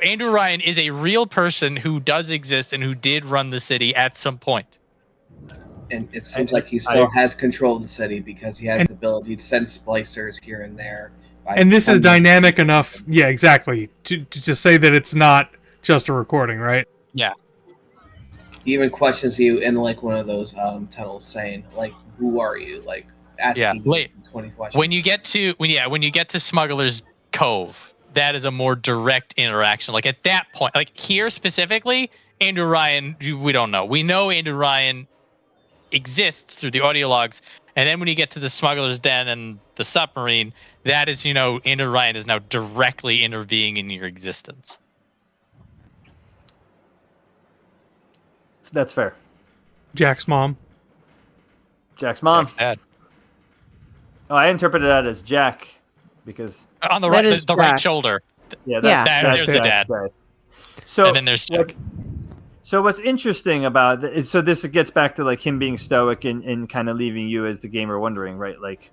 Andrew Ryan is a real person who does exist and who did run the city at some point. And it seems like he still has control of the city because he has the ability to send splicers here and there. And this is dynamic enough, yeah, exactly, to say that it's not just a recording, right? Yeah. He even questions you in like one of those tunnels, saying like, "Who are you?" Like asking 20 questions. When you get to Smuggler's Cove, that is a more direct interaction. Like at that point, like here specifically, Andrew Ryan, we don't know. We know Andrew Ryan exists through the audio logs, and then when you get to the Smuggler's Den and the submarine, that is, Andrew Ryan is now directly intervening in your existence. That's fair. Jack's mom. Jack's mom. Jack's dad. Oh, I interpreted that as Jack because on the That right, is the right Jack. shoulder. yeah, that's There's the dad. So And then there's Jack. So what's interesting about it is, so this gets back to like him being stoic and kind of leaving you as the gamer wondering, right? Like,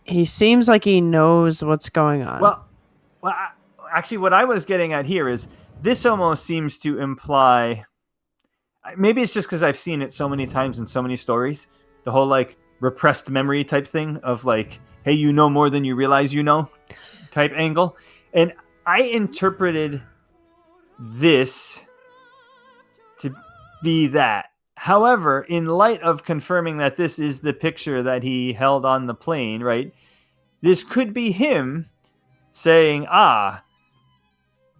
He seems like he knows what's going on. well, actually, what I was getting at here is this almost seems to imply. Maybe it's just because I've seen it so many times in so many stories. The whole like repressed memory type thing of like, hey, you know more than you realize you know type angle. And I interpreted this to be that. However, in light of confirming that this is the picture that he held on the plane, right? This could be him saying,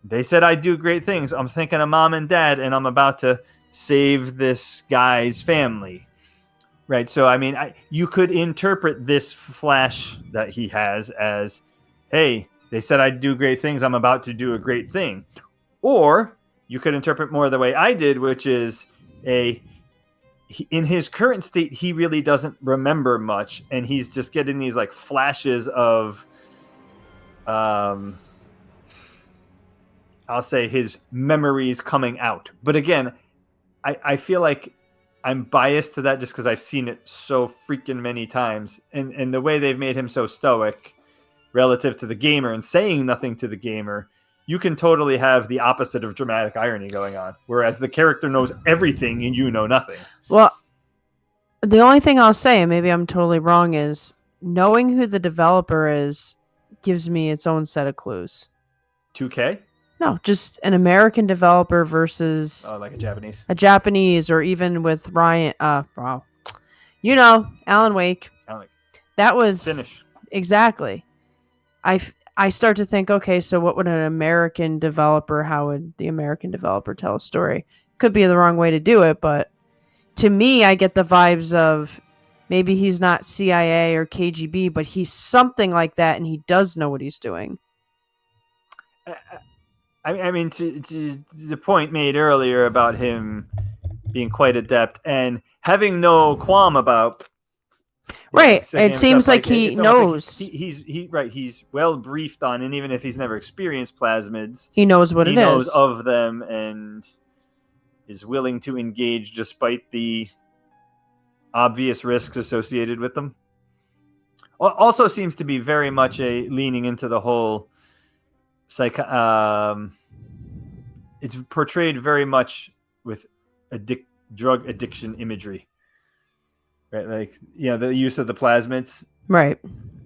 they said I do great things. I'm thinking of mom and dad, and I'm about to save this guy's family. Right. So, I mean, you could interpret this flash that he has as, hey, they said I'd do great things. I'm about to do a great thing. Or you could interpret more the way I did, which is in his current state, he really doesn't remember much. And he's just getting these like flashes of, I'll say his memories coming out. But again, I feel like I'm biased to that just because I've seen it so freaking many times. And the way they've made him so stoic relative to the gamer and saying nothing to the gamer, you can totally have the opposite of dramatic irony going on. Whereas the character knows everything and you know nothing. Well, the only thing I'll say, and maybe I'm totally wrong, is knowing who the developer is gives me its own set of clues. 2K? No, just an American developer versus like a Japanese. A Japanese, or even with Ryan. Wow, you know, Alan Wake. That was Finish. Exactly. I start to think, okay, so what would an American developer? How would the American developer tell a story? Could be the wrong way to do it, but to me, I get the vibes of maybe he's not CIA or KGB, but he's something like that, and he does know what he's doing. I mean, to the point made earlier about him being quite adept and having no qualm about. Right. It seems like he knows. Like he's well briefed on, and even if he's never experienced plasmids, he knows what it is. He knows of them and is willing to engage despite the obvious risks associated with them. Also seems to be very much a leaning into the whole it's portrayed very much with drug addiction imagery, right? Like, the use of the plasmids, right?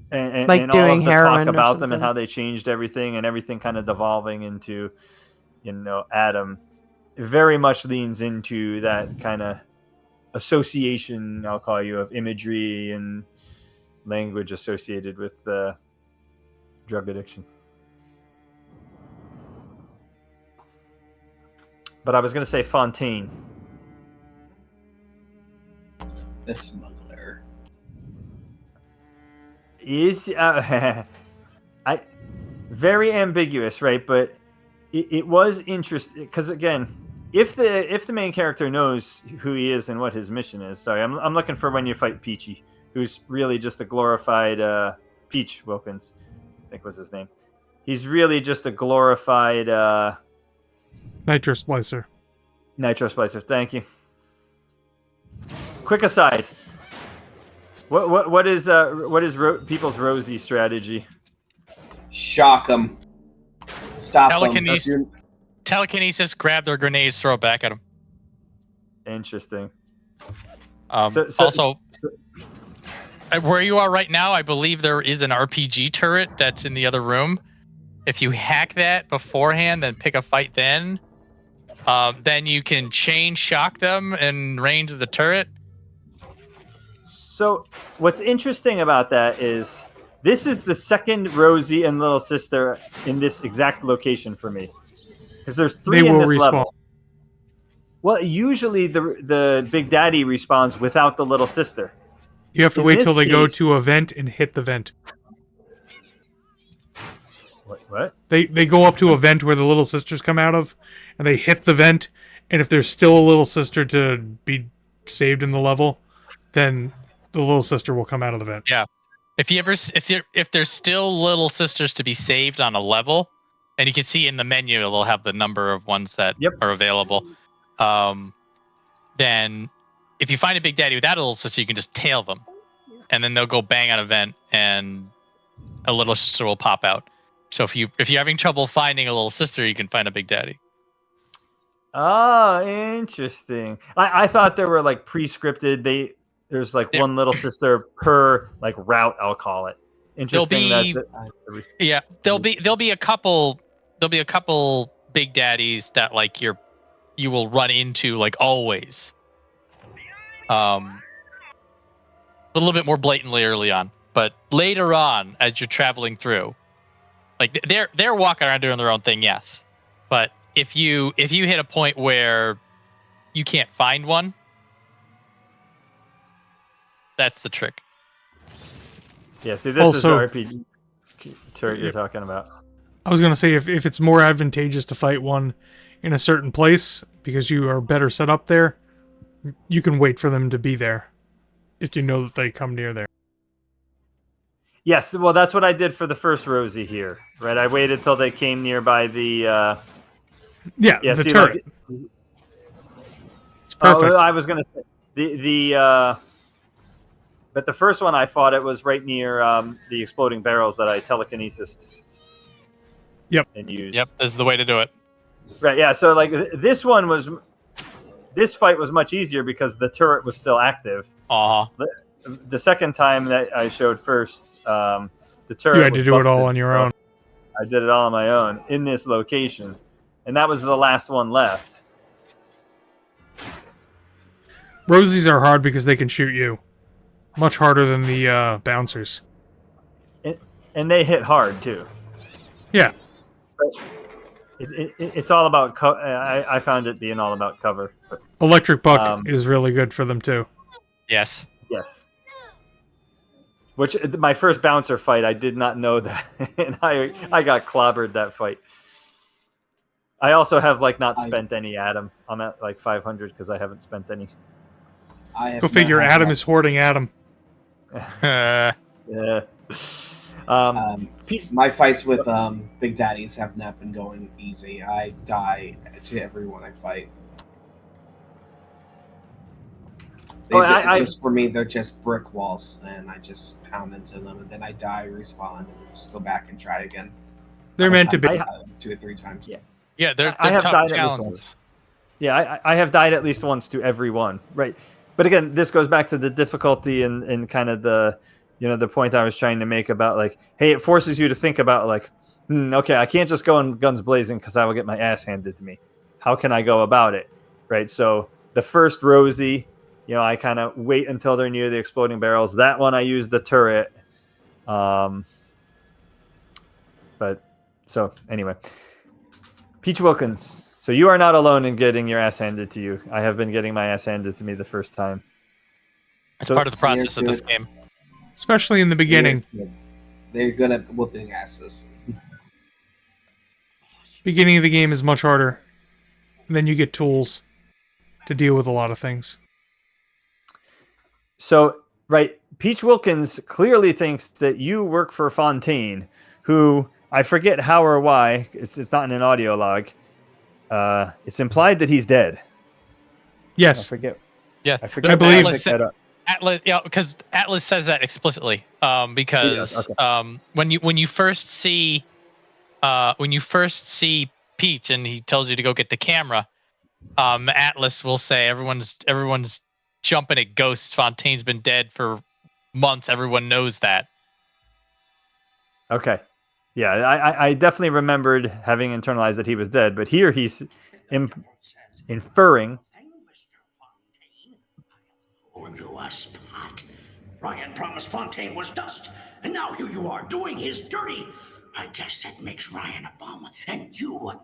And like and doing all of the heroin talk about them and how they changed everything, and everything kind of devolving into, Adam. It very much leans into that kind of association, I'll call you, of imagery and language associated with drug addiction. But I was going to say Fontaine. The Smuggler. Is very ambiguous, right? But it was interesting because, again, if the main character knows who he is and what his mission is. Sorry, I'm looking for when you fight Peachy, who's really just a glorified Peach Wilkins, I think was his name. He's really just a glorified Nitro Splicer. Nitro Splicer, thank you. Quick aside. What is people's Rosie strategy? Shock them. Stop them. Telekinesis, grab their grenades, throw it back at them. Interesting. Where you are right now, I believe there is an RPG turret that's in the other room. If you hack that beforehand, then pick a fight then you can chain shock them in range of the turret. So what's interesting about that is this is the second Rosie and little sister in this exact location for me. Because there's 3 in this level. Well, usually the Big Daddy respawns without the little sister. You have to wait till they go to a vent and hit the vent. What? They go up to a vent where the little sisters come out of, and they hit the vent, and if there's still a little sister to be saved in the level, then the little sister will come out of the vent. Yeah. If there's still little sisters to be saved on a level, and you can see in the menu it'll have the number of ones that are available. Then if you find a Big Daddy without a little sister, you can just tail them, and then they'll go bang on a vent, and a little sister will pop out. So if you're having trouble finding a little sister, you can find a Big Daddy. Oh, interesting. I thought there were like pre-scripted. There's like one little sister per like route, I'll call it. Interesting. There'll be a couple Big Daddies that like you will run into like always. A little bit more blatantly early on, but later on as you're traveling through, like they're walking around doing their own thing, yes. But if you hit a point where you can't find one, That's the trick. Yeah, see, this Also- is the RPG turret you're talking about. I was gonna say if it's more advantageous to fight one in a certain place because you are better set up there, you can wait for them to be there if you know that they come near there. Yes, well, that's what I did for the first Rosie here, right? I waited till they came nearby the. Yeah, Yeah, the see, turret. like, It's perfect. I was gonna say the. But the first one I fought, it was right near the exploding barrels that I telekinesis. Yep. And used. Yep, this is the way to do it. Right. Yeah. So like this fight was much easier because the turret was still active. The second time that I showed first, the turret. You had to was do it all busted, on your so own. I did it all on my own in this location, and that was the last one left. Rosies are hard because they can shoot you. Much harder than the bouncers. And they hit hard too. Yeah. But it's all about. I found it being all about cover. But, Electric Buck is really good for them too. Yes. yes. Which my first bouncer fight, I did not know that, and I got clobbered that fight. I also have not spent any Adam. I'm at 500 because I haven't spent any. Go figure. Adam is hoarding Adam. Yeah. My fights with Big Daddies have not been going easy. I die to everyone I fight. Just for me, they're just brick walls, and I just pound into them, and then I die, respawn, and just go back and try again. They're meant to be. 2 or 3 times. Yeah, they're I have tough died at least challenges. once. Yeah, I have died at least once to every one. Right. But again, this goes back to the difficulty and kind of the point I was trying to make about hey, it forces you to think about okay, I can't just go in guns blazing because I will get my ass handed to me. How can I go about it? Right. So the first Rosie, I kind of wait until they're near the exploding barrels. That one I use the turret. But so anyway, Peach Wilkins. So you are not alone in getting your ass handed to you. I have been getting my ass handed to me the first time. It's part of the process of this game. Especially in the beginning. They're good at whooping asses. Beginning of the game is much harder. Then you get tools to deal with a lot of things. So, right, Peach Wilkins clearly thinks that you work for Fontaine, who I forget how or why. It's not in an audio log. It's implied that he's dead. Yes. I forget. Yeah, I forget. I believe Atlas, because Atlas says that explicitly. Because when you first see Peach and he tells you to go get the camera, Atlas will say everyone's jumping at ghosts. Fontaine's been dead for months. Everyone knows that. Okay. Yeah, I definitely remembered having internalized that he was dead, but here he's inferring. Into a spot. Ryan promised Fontaine was dust, and now here you are doing his dirty. I guess that makes Ryan a bum, and you a...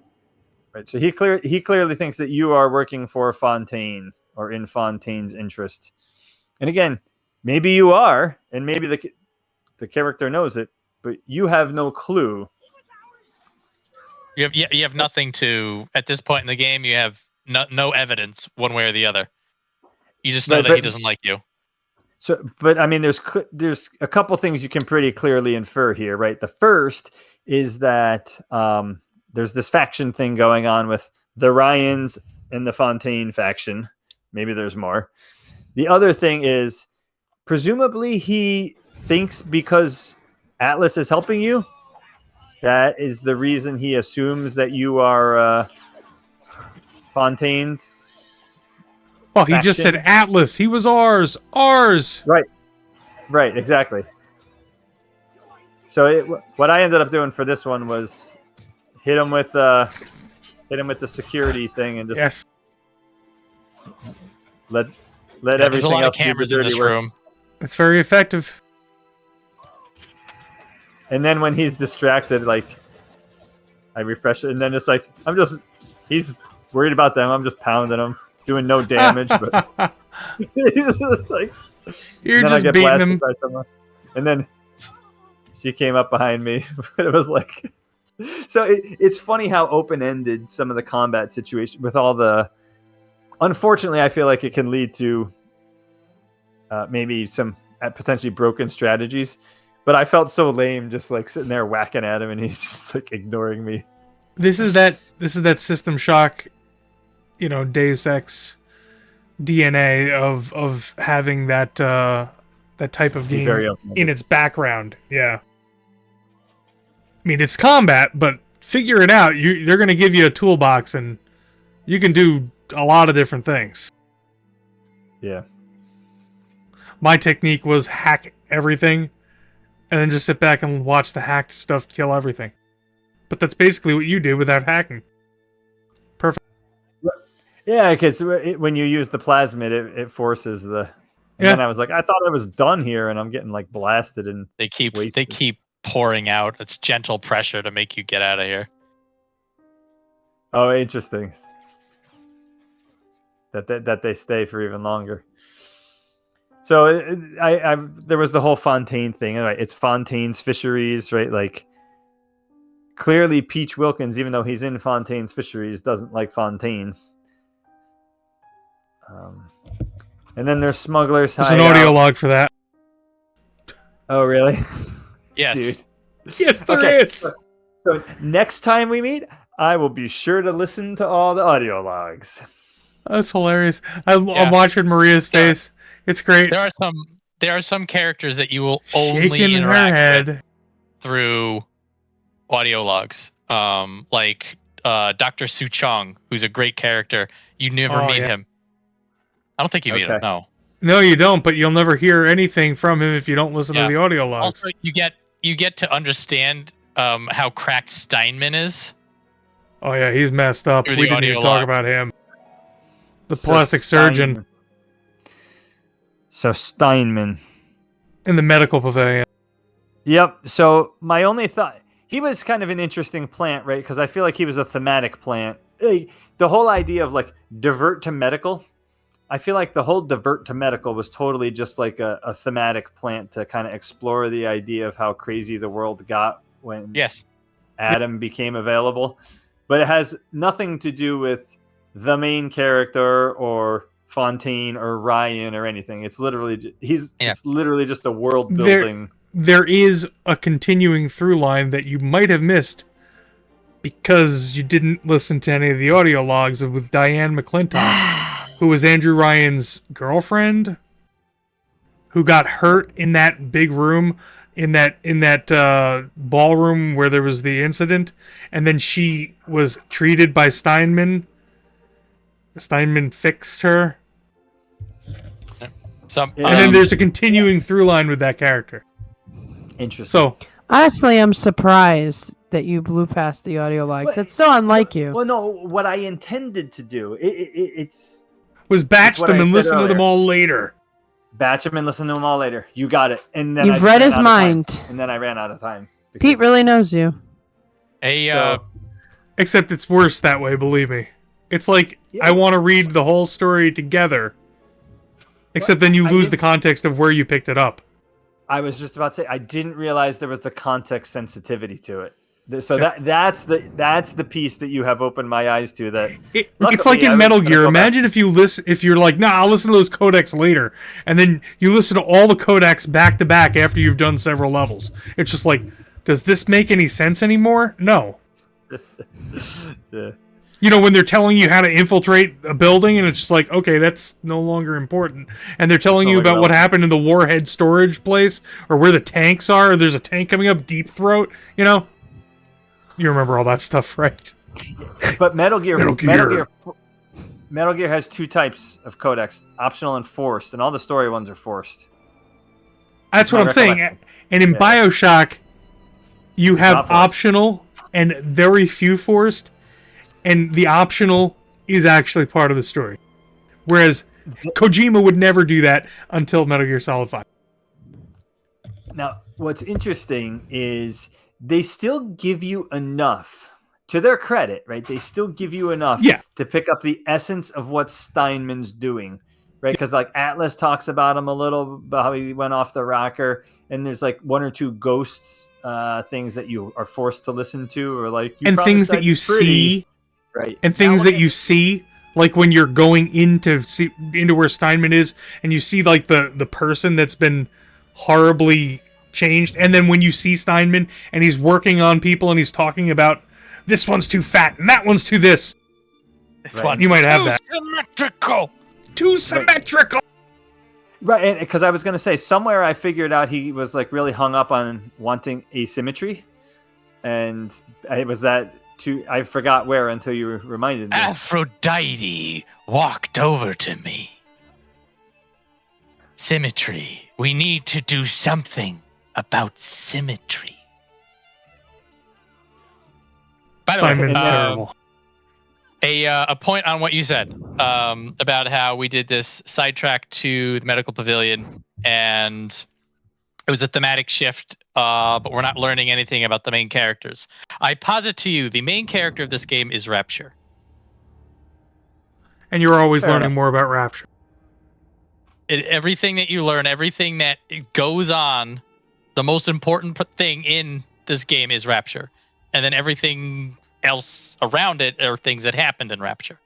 Right, so he clearly thinks that you are working for Fontaine or in Fontaine's interest. And again, maybe you are, and maybe the character knows it, but you have no clue. You have nothing to at this point in the game. You have no evidence one way or the other. You just know that he doesn't like you. So, but I mean, there's a couple things you can pretty clearly infer here, right? The first is that there's this faction thing going on with the Ryans and the Fontaine faction. Maybe there's more. The other thing is, presumably, he thinks because Atlas is helping you, that is the reason he assumes that you are Fontaine's. Well, he just said Atlas. He was ours. Ours. Right, exactly. So what I ended up doing for this one was hit him with the security thing and just let everything there's a lot else of cameras do the in this dirty work. room. It's very effective. And then when he's distracted, I refresh it, and then it's he's worried about them. I'm just pounding him, doing no damage, but he's just You're and then I just get beating blasted him. by someone. And then she came up behind me. It was like, so it's funny how open-ended some of the combat situation with all the. Unfortunately, I feel like it can lead to maybe some potentially broken strategies. But I felt so lame, just like sitting there whacking at him, and he's just like ignoring me. This is that System Shock, Deus Ex DNA of having that type of game very in its background. Yeah. I mean, it's combat, but figure it out. They're going to give you a toolbox, and you can do a lot of different things. Yeah. My technique was hack everything, and then just sit back and watch the hacked stuff kill everything. But that's basically what you did without hacking. Perfect. Yeah, because when you use the plasmid, it forces the. And then I was like, I thought I was done here, and I'm getting like blasted and They keep wasted. pouring out. It's gentle pressure to make you get out of here. Oh, interesting. That they stay for even longer. So there was the whole Fontaine thing. Right? It's Fontaine's Fisheries, right? Like clearly Peach Wilkins, even though he's in Fontaine's Fisheries, doesn't like Fontaine. And then there's Smuggler's There's an Hideout. audio log for that. Oh, really? Yes. Dude. Yes, there is. So next time we meet, I will be sure to listen to all the audio logs. That's hilarious. I'm watching Maria's face. It's great. There are some characters that you will only Shaking her interact head with through audio logs. Like Dr. Su Chong, who's a great character. You never meet him. I don't think you meet him. No. No, you don't. But you'll never hear anything from him if you don't listen to the audio logs. Also, you get to understand how cracked Steinman is. Oh yeah, he's messed up. We didn't even talk about him. The plastic surgeon So Steinman. in the medical pavilion. Yep. So my only thought, he was kind of an interesting plant, right? Because I feel like he was a thematic plant. The whole idea of like divert to medical, I feel like the whole divert to medical was totally just like a thematic plant to kind of explore the idea of how crazy the world got when Adam became available. But it has nothing to do with the main character or Fontaine or Ryan or anything. It's literally it's literally just a world building. There is a continuing through line that you might have missed because you didn't listen to any of the audio logs with Diane McClintock, who was Andrew Ryan's girlfriend, who got hurt in that big room, in that ballroom where there was the incident, and then she was treated by Steinman. Steinman fixed her. And then there's a continuing through line with that character. Interesting. So honestly, I'm surprised that you blew past the audio logs. It's so unlike you. Well, no, what I intended to do, was batch them and listen to them all later. Batch them and listen to them all later. You got it. And then You've read his mind. And then I ran out of time. Pete really knows you. Except it's worse that way, believe me. It's like, I want to read the whole story together. Except then you lose the context of where you picked it up. I was just about to say, I didn't realize there was the context sensitivity to it. So that's the piece that you have opened my eyes to. It's like in Metal Gear. Imagine if you're like, nah, I'll listen to those codecs later, and then you listen to all the codecs back to back after you've done several levels. It's just like, does this make any sense anymore? No. Yeah. You know, when they're telling you how to infiltrate a building, and it's just like, okay, that's no longer important. And they're telling you about what happened in the warhead storage place, or where the tanks are, or there's a tank coming up Deep Throat, you know? You remember all that stuff, right? But Metal Gear has two types of codecs, optional and forced, and all the story ones are forced. That's what I'm saying. And in Bioshock, you have optional and very few forced, and the optional is actually part of the story. Whereas Kojima would never do that until Metal Gear Solid 5. Now, what's interesting is they still give you enough, to their credit, right? They still give you enough to pick up the essence of what Steinman's doing. right? Because like Atlas talks about him a little, about how he went off the rocker, and there's like one or two ghosts things that you are forced to listen to, or like and things that you see, right? And things that you see, like when you're going into where Steinman is, and you see like the person that's been horribly changed, and then when you see Steinman and he's working on people and he's talking about this one's too fat and that one's too this. This one, you might have that. Too symmetrical. Right, and because I was going to say, somewhere I figured out he was like really hung up on wanting asymmetry, and it was that too. I forgot where until you reminded me. Aphrodite walked over to me. Symmetry. We need to do something about symmetry. By the way, Steinman's terrible. A point on what you said about how we did this sidetrack to the medical pavilion, and it was a thematic shift, but we're not learning anything about the main characters. I posit to you, the main character of this game is Rapture. And you're always Fair learning enough. more about Rapture. Everything that you learn, everything that goes on, the most important thing in this game is Rapture. And then everything else around it are things that happened in Rapture.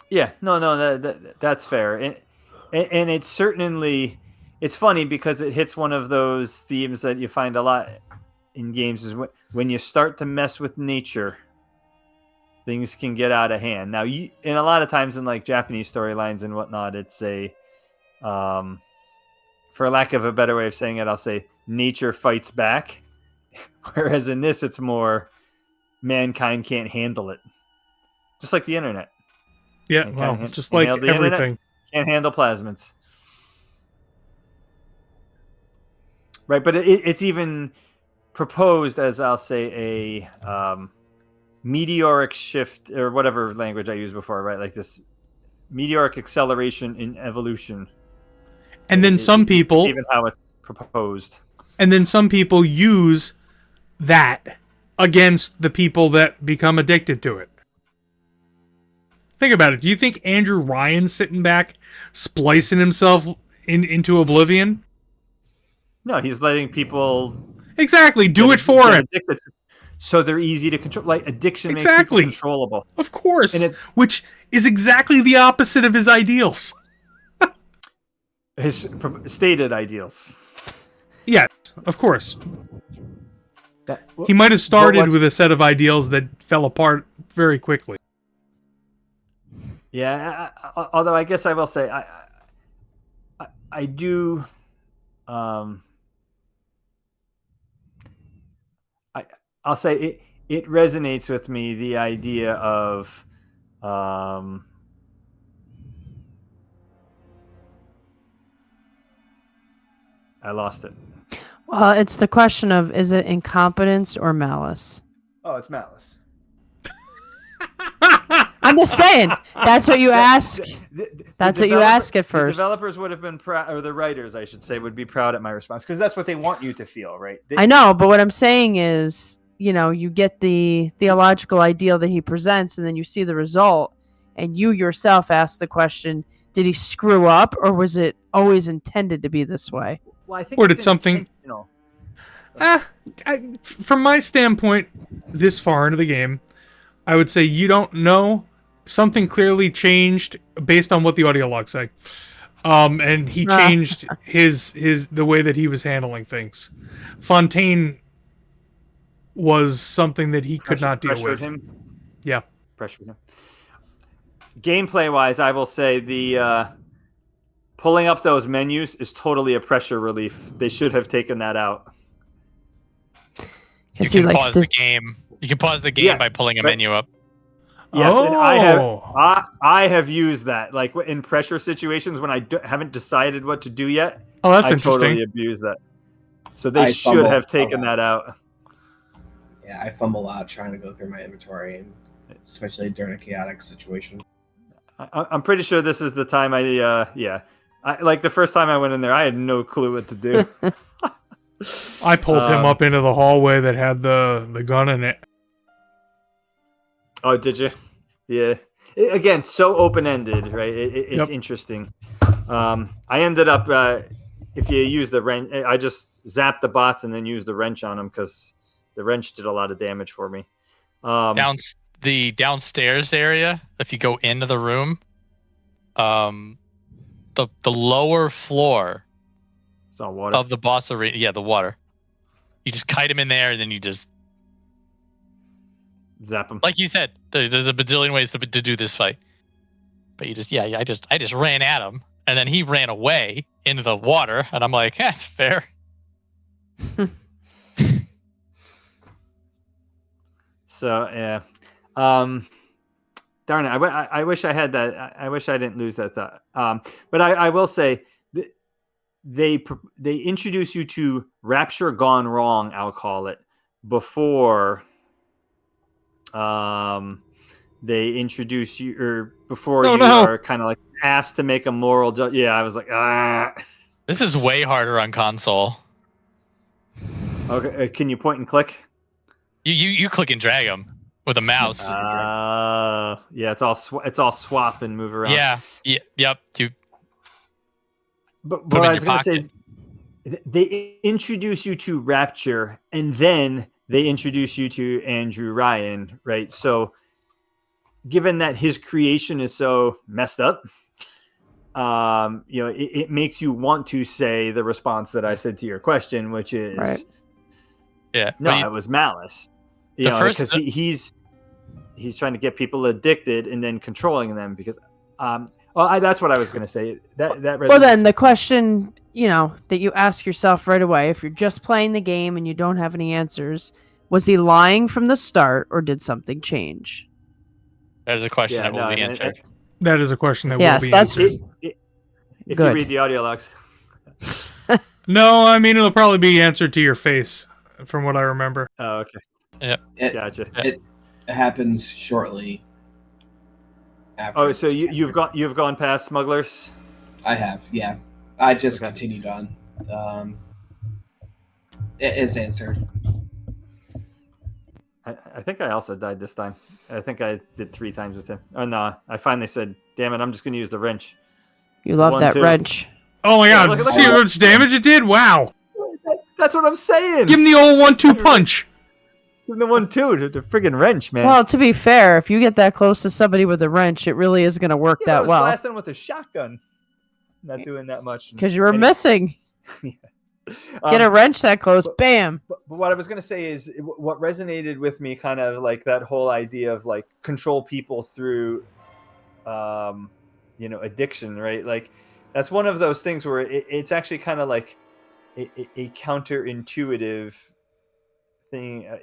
Yeah, no, that's fair, and it's certainly, it's funny because it hits one of those themes that you find a lot in games, is when you start to mess with nature, things can get out of hand. Now, and a lot of times in like Japanese storylines and whatnot, it's a, for lack of a better way of saying it, I'll say nature fights back. Whereas in this, it's more mankind can't handle it. Just like the internet. Yeah, Mankind well, can't just like handle the internet, everything. can't handle plasmids. Right, but it's even proposed as, I'll say, a meteoric shift, or whatever language I used before, right? Like this meteoric acceleration in evolution. And then some people... Even how it's proposed. And then some people use that against the people that become addicted to it. Think about it. Do you think Andrew Ryan's sitting back, splicing himself into oblivion? No, he's letting people exactly do it for him, so they're easy to control. Like addiction makes people controllable, of course, and which is exactly the opposite of his ideals. His stated ideals. Yes, of course. He might have started with a set of ideals that fell apart very quickly. Yeah, although I guess I will say I do. I'll say it resonates with me, the idea of I lost it. Well, it's the question of, is it incompetence or malice? Oh, it's malice. I'm just saying. That's what you ask. That's what you ask at first. The developers would have been proud, or the writers, I should say, would be proud at my response, because that's what they want you to feel, right? I know, but what I'm saying is, you get the theological ideal that he presents, and then you see the result, and you yourself ask the question, did he screw up, or was it always intended to be this way? Well, I think or did something... from my standpoint, this far into the game, I would say you don't know. Something clearly changed based on what the audio logs say. And he changed the way that he was handling things. Fontaine was something that he could not deal with. Yeah. Pressured him. Gameplay wise, I will say the pulling up those menus is totally a pressure relief. They should have taken that out. You can pause the game. You can pause the game by pulling a menu up. Yes, and I have used that, like in pressure situations when I haven't decided what to do yet. Oh, that's I interesting. Totally abuse that. So they should have taken that out. Yeah, I fumble out trying to go through my inventory, and especially during a chaotic situation. I'm pretty sure this is the time I like the first time I went in there, I had no clue what to do. I pulled him up into the hallway that had the gun in it. Oh, did you? Yeah. again, so open-ended, right? It's Yep. interesting. I ended up, if you use the wrench, I just zapped the bots and then used the wrench on them because the wrench did a lot of damage for me. The downstairs area, if you go into the room, the lower floor It's all water. of the boss arena, yeah, the water. You just kite him in there, and then you just Zap him. like you said. There's a bazillion ways to do this fight, but you just I just ran at him, and then he ran away into the water, and I'm like, that's fair. So yeah, darn it! I wish I had that. I wish I didn't lose that thought. But I will say they introduce you to Rapture gone wrong. I'll call it before. They introduce you, or before are kind of like asked to make a moral. Yeah, I was like, ah. This is way harder on console. Okay, can you point and click? You click and drag them with a mouse. Yeah, it's all swap and move around. Yeah. Yep. But what I was going to say is they introduce you to Rapture, and then they introduce you to Andrew Ryan, right? So given that his creation is so messed up, it makes you want to say the response that I said to your question, which is, Right. Yeah, no, it was malice. Because he's trying to get people addicted and then controlling them. Because, that's what I was going to say. Well, then the question, that you ask yourself right away, if you're just playing the game and you don't have any answers, was he lying from the start, or did something change? That is a question that will be answered. That is a question that will be that's answered. If you read the audio logs. No, I mean, it'll probably be answered to your face, from what I remember. Oh, okay. Yeah. Gotcha. It happens shortly after. Oh, so you've gone past Smugglers? I have, yeah. I just continued on. It is answered. I think I also died this time. I think I did 3 times with him. Oh, no. I finally said, damn it, I'm just going to use the wrench. You love that wrench. Oh, my God. See how much damage it did? Wow. That's what I'm saying. Give him the old 1-2 punch. Give him the 1-2, the friggin' wrench, man. Well, to be fair, if you get that close to somebody with a wrench, it really is going to work that well. I was blasting with a shotgun. Not doing that much. Because you were missing. Get a wrench that close, bam. But what I was going to say is what resonated with me, kind of like that whole idea of like control people through, addiction, right? Like that's one of those things where it's actually kind of like a counterintuitive thing,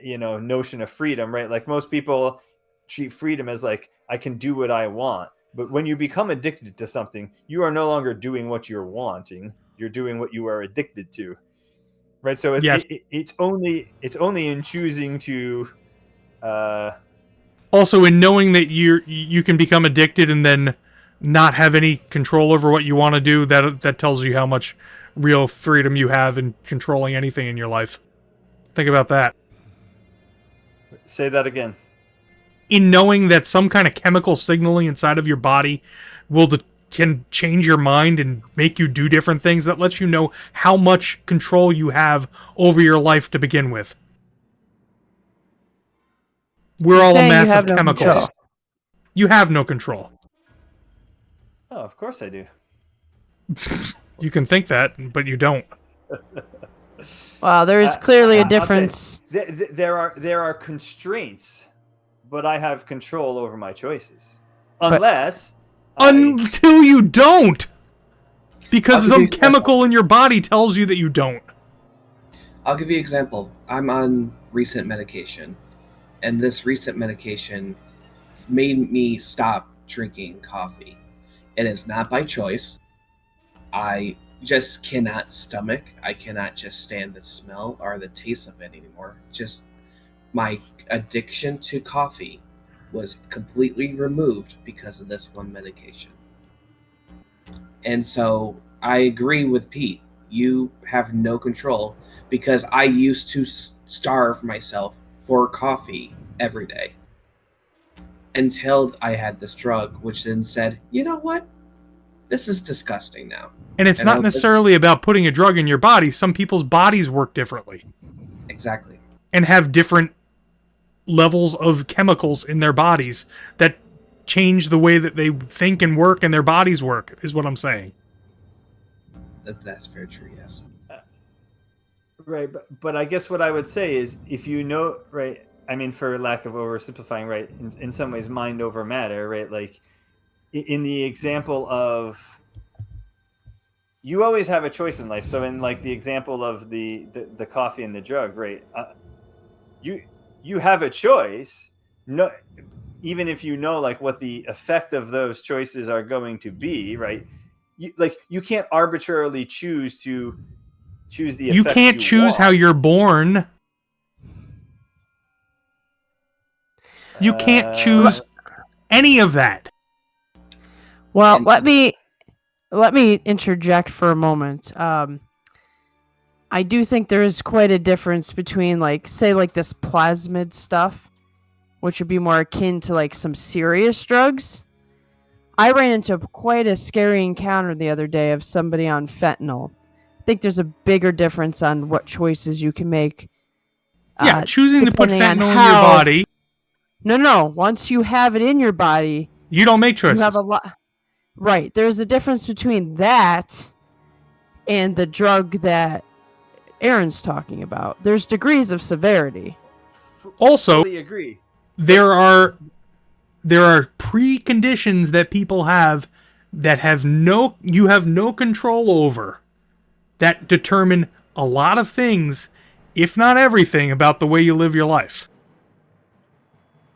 notion of freedom, right? Like most people treat freedom as like, I can do what I want. But when you become addicted to something, you are no longer doing what you're wanting. You're doing what you are addicted to, right? So it's only in choosing to. Also, in knowing that you can become addicted and then not have any control over what you want to do, that tells you how much real freedom you have in controlling anything in your life. Think about that. Say that again. In knowing that some kind of chemical signaling inside of your body can change your mind and make you do different things, that lets you know how much control you have over your life to begin with. We're all a mass of chemicals. You have no control. Oh, of course I do. You can think that, but you don't. Well, there is clearly a difference. There are constraints, but I have control over my choices. Until you don't! Because some chemical in your body tells you that you don't. I'll give you an example. I'm on recent medication, and this recent medication made me stop drinking coffee. It is not by choice. I just cannot stomach. I cannot just stand the smell or the taste of it anymore. Just my addiction to coffee was completely removed because of this one medication. And so I agree with Pete. You have no control, because I used to starve myself for coffee every day. until I had this drug, which then said, you know what? This is disgusting now. And it's not necessarily about putting a drug in your body. Some people's bodies work differently. Exactly. And have different levels of chemicals in their bodies that change the way that they think and work and their bodies work, is what I'm saying. That's very true, yes. Right, but I guess what I would say is, if you know, right, I mean, for lack of oversimplifying, right, in some ways, mind over matter, right? Like, in the example of, you always have a choice in life. So in like the example of the coffee and the drug, right? You have a choice. No, even if you know like what the effect of those choices are going to be, right? You can't arbitrarily choose the effect you can't choose want. how you're born. You can't choose any of that. Well, let me interject for a moment. I do think there is quite a difference between, like, say, like this plasmid stuff, which would be more akin to like some serious drugs. I ran into quite a scary encounter the other day of somebody on fentanyl. I think there's a bigger difference on what choices you can make. Yeah, choosing to put depending fentanyl on in your body. No. Once you have it in your body, you don't make choices. You have a lot. Right. There's a difference between that and the drug that Aaron's talking about. There's degrees of severity. Also, Fully agree. There are preconditions that people have that you have no control over, that determine a lot of things, if not everything, about the way you live your life.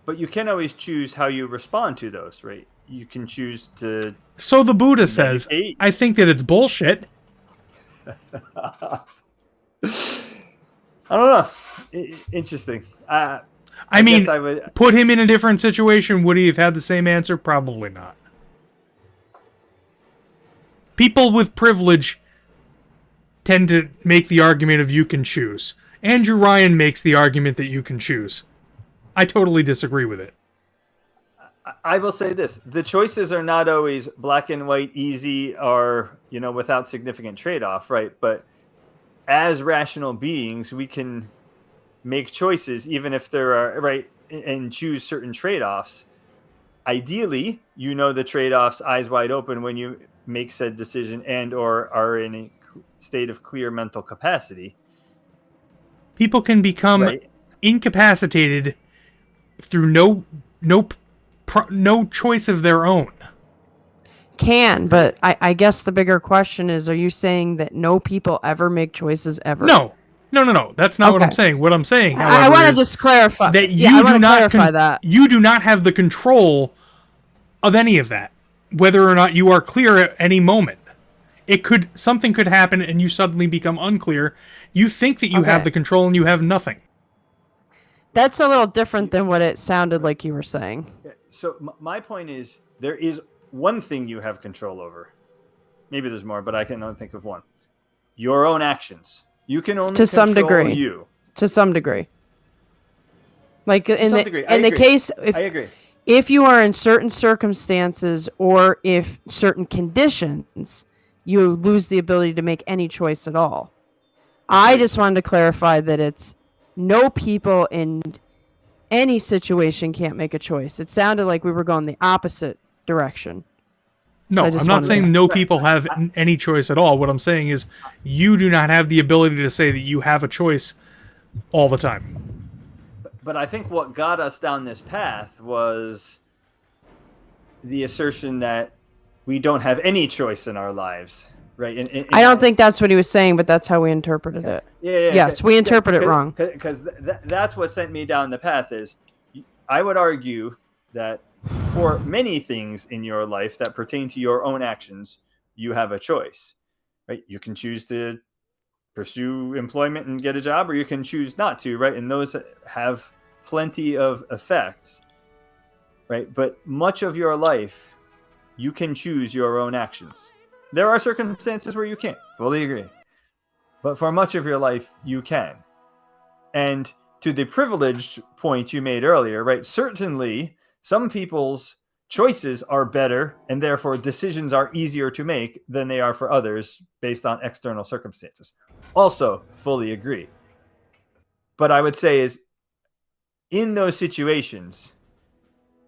But you can always choose how you respond to those, right? You can choose to... So the Buddha says, I think that it's bullshit. I don't know. Interesting. I mean, put him in a different situation. Would he have had the same answer? Probably not. People with privilege tend to make the argument of you can choose. Andrew Ryan makes the argument that you can choose. I totally disagree with it. I will say this. The choices are not always black and white, easy, or, without significant trade-off, right? But as rational beings, we can make choices, even if there are, right, and choose certain trade-offs. Ideally, the trade-offs eyes wide open when you make said decision and or are in a state of clear mental capacity. People can become incapacitated through no choice of their own. But I guess the bigger question is, are you saying that no people ever make choices ever? No. That's not what I'm saying. What I'm saying, however, I want to just clarify that you do not have the control of any of that, whether or not you are clear at any moment. Something could happen and you suddenly become unclear. You think that you have the control and you have nothing. That's a little different than what it sounded like you were saying. So my point is, there is one thing you have control over. Maybe there's more, but I can only think of one. Your own actions. You can only to some control degree. You. To some degree. Like in the case, I agree. If you are in certain circumstances or if certain conditions, you lose the ability to make any choice at all. I just wanted to clarify that it's no people in any situation can't make a choice. It sounded like we were going the opposite direction. No, I'm not saying no people have any choice at all. What I'm saying is you do not have the ability to say that you have a choice all the time. But I think what got us down this path was the assertion that we don't have any choice in our lives, right? I don't think that's what he was saying, but that's how we interpreted it. Yeah. Yes, we interpret it wrong. Because that's what sent me down the path is, I would argue that for many things in your life that pertain to your own actions, you have a choice, right? You can choose to pursue employment and get a job, or you can choose not to, right? And those have plenty of effects, right? But much of your life, you can choose your own actions. There are circumstances where you can't. Fully agree. But for much of your life, you can. And to the privileged point you made earlier, right? Certainly, Some people's choices are better and therefore decisions are easier to make than they are for others based on external circumstances. Also, fully agree. But I would say is in those situations,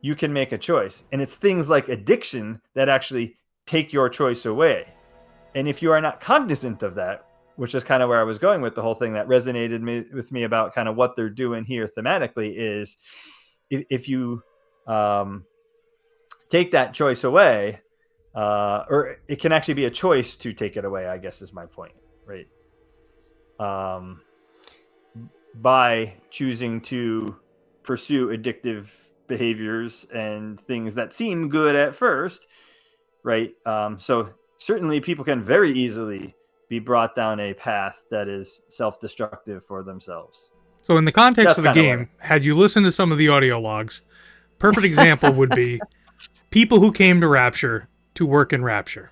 you can make a choice. And it's things like addiction that actually take your choice away. And if you are not cognizant of that, which is kind of where I was going with the whole thing that resonated with me about kind of what they're doing here thematically is if you take that choice away, or it can actually be a choice to take it away, I guess is my point, right? By choosing to pursue addictive behaviors and things that seem good at first, right? So certainly people can very easily be brought down a path that is self-destructive for themselves. So in the context of the game, had you listened to some of the audio logs, perfect example would be people who came to Rapture to work in Rapture.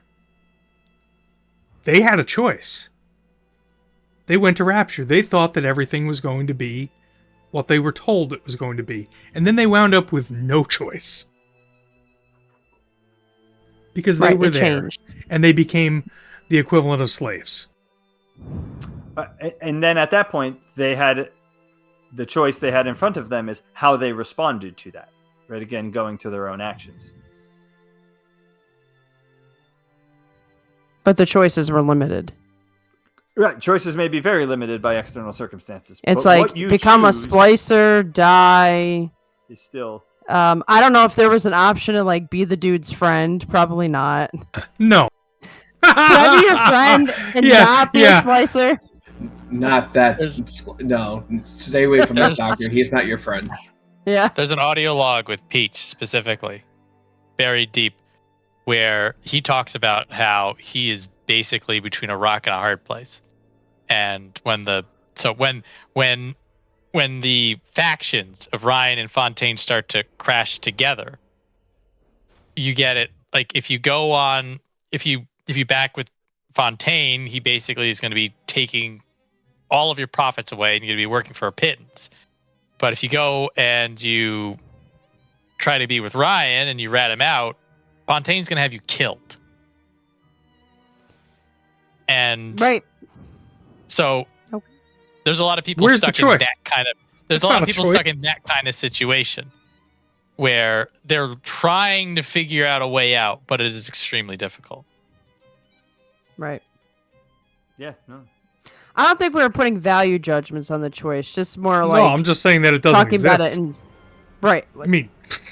They had a choice. They went to Rapture. They thought that everything was going to be what they were told it was going to be. And then they wound up with no choice. Because they were there. Changed. And they became the equivalent of slaves. And then at that point, they had the choice they had in front of them is how they responded to that. Right? Again, going to their own actions. But the choices were limited. Right. Choices may be very limited by external circumstances. It's like become a splicer, die. Is still. I don't know if there was an option to like be the dude's friend. Probably not. No. Can I be your friend and not be a splicer? Not that. No. Stay away from that doctor. He's not your friend. Yeah. There's an audio log with Peach specifically, buried deep, where he talks about how he is basically between a rock and a hard place. And when the factions of Ryan and Fontaine start to crash together, you get it. Like if you back with Fontaine, he basically is going to be taking all of your profits away and you're going to be working for a pittance. But if you go and you try to be with Ryan and you rat him out, Fontaine's going to have you killed. And right. So there's a lot of people stuck in that kind of stuck in that kind of situation where they're trying to figure out a way out, but it is extremely difficult. Right. Yeah, no. I don't think we were putting value judgments on the choice, just more like no, I'm just saying that it doesn't talking exist. About it and, right. I mean,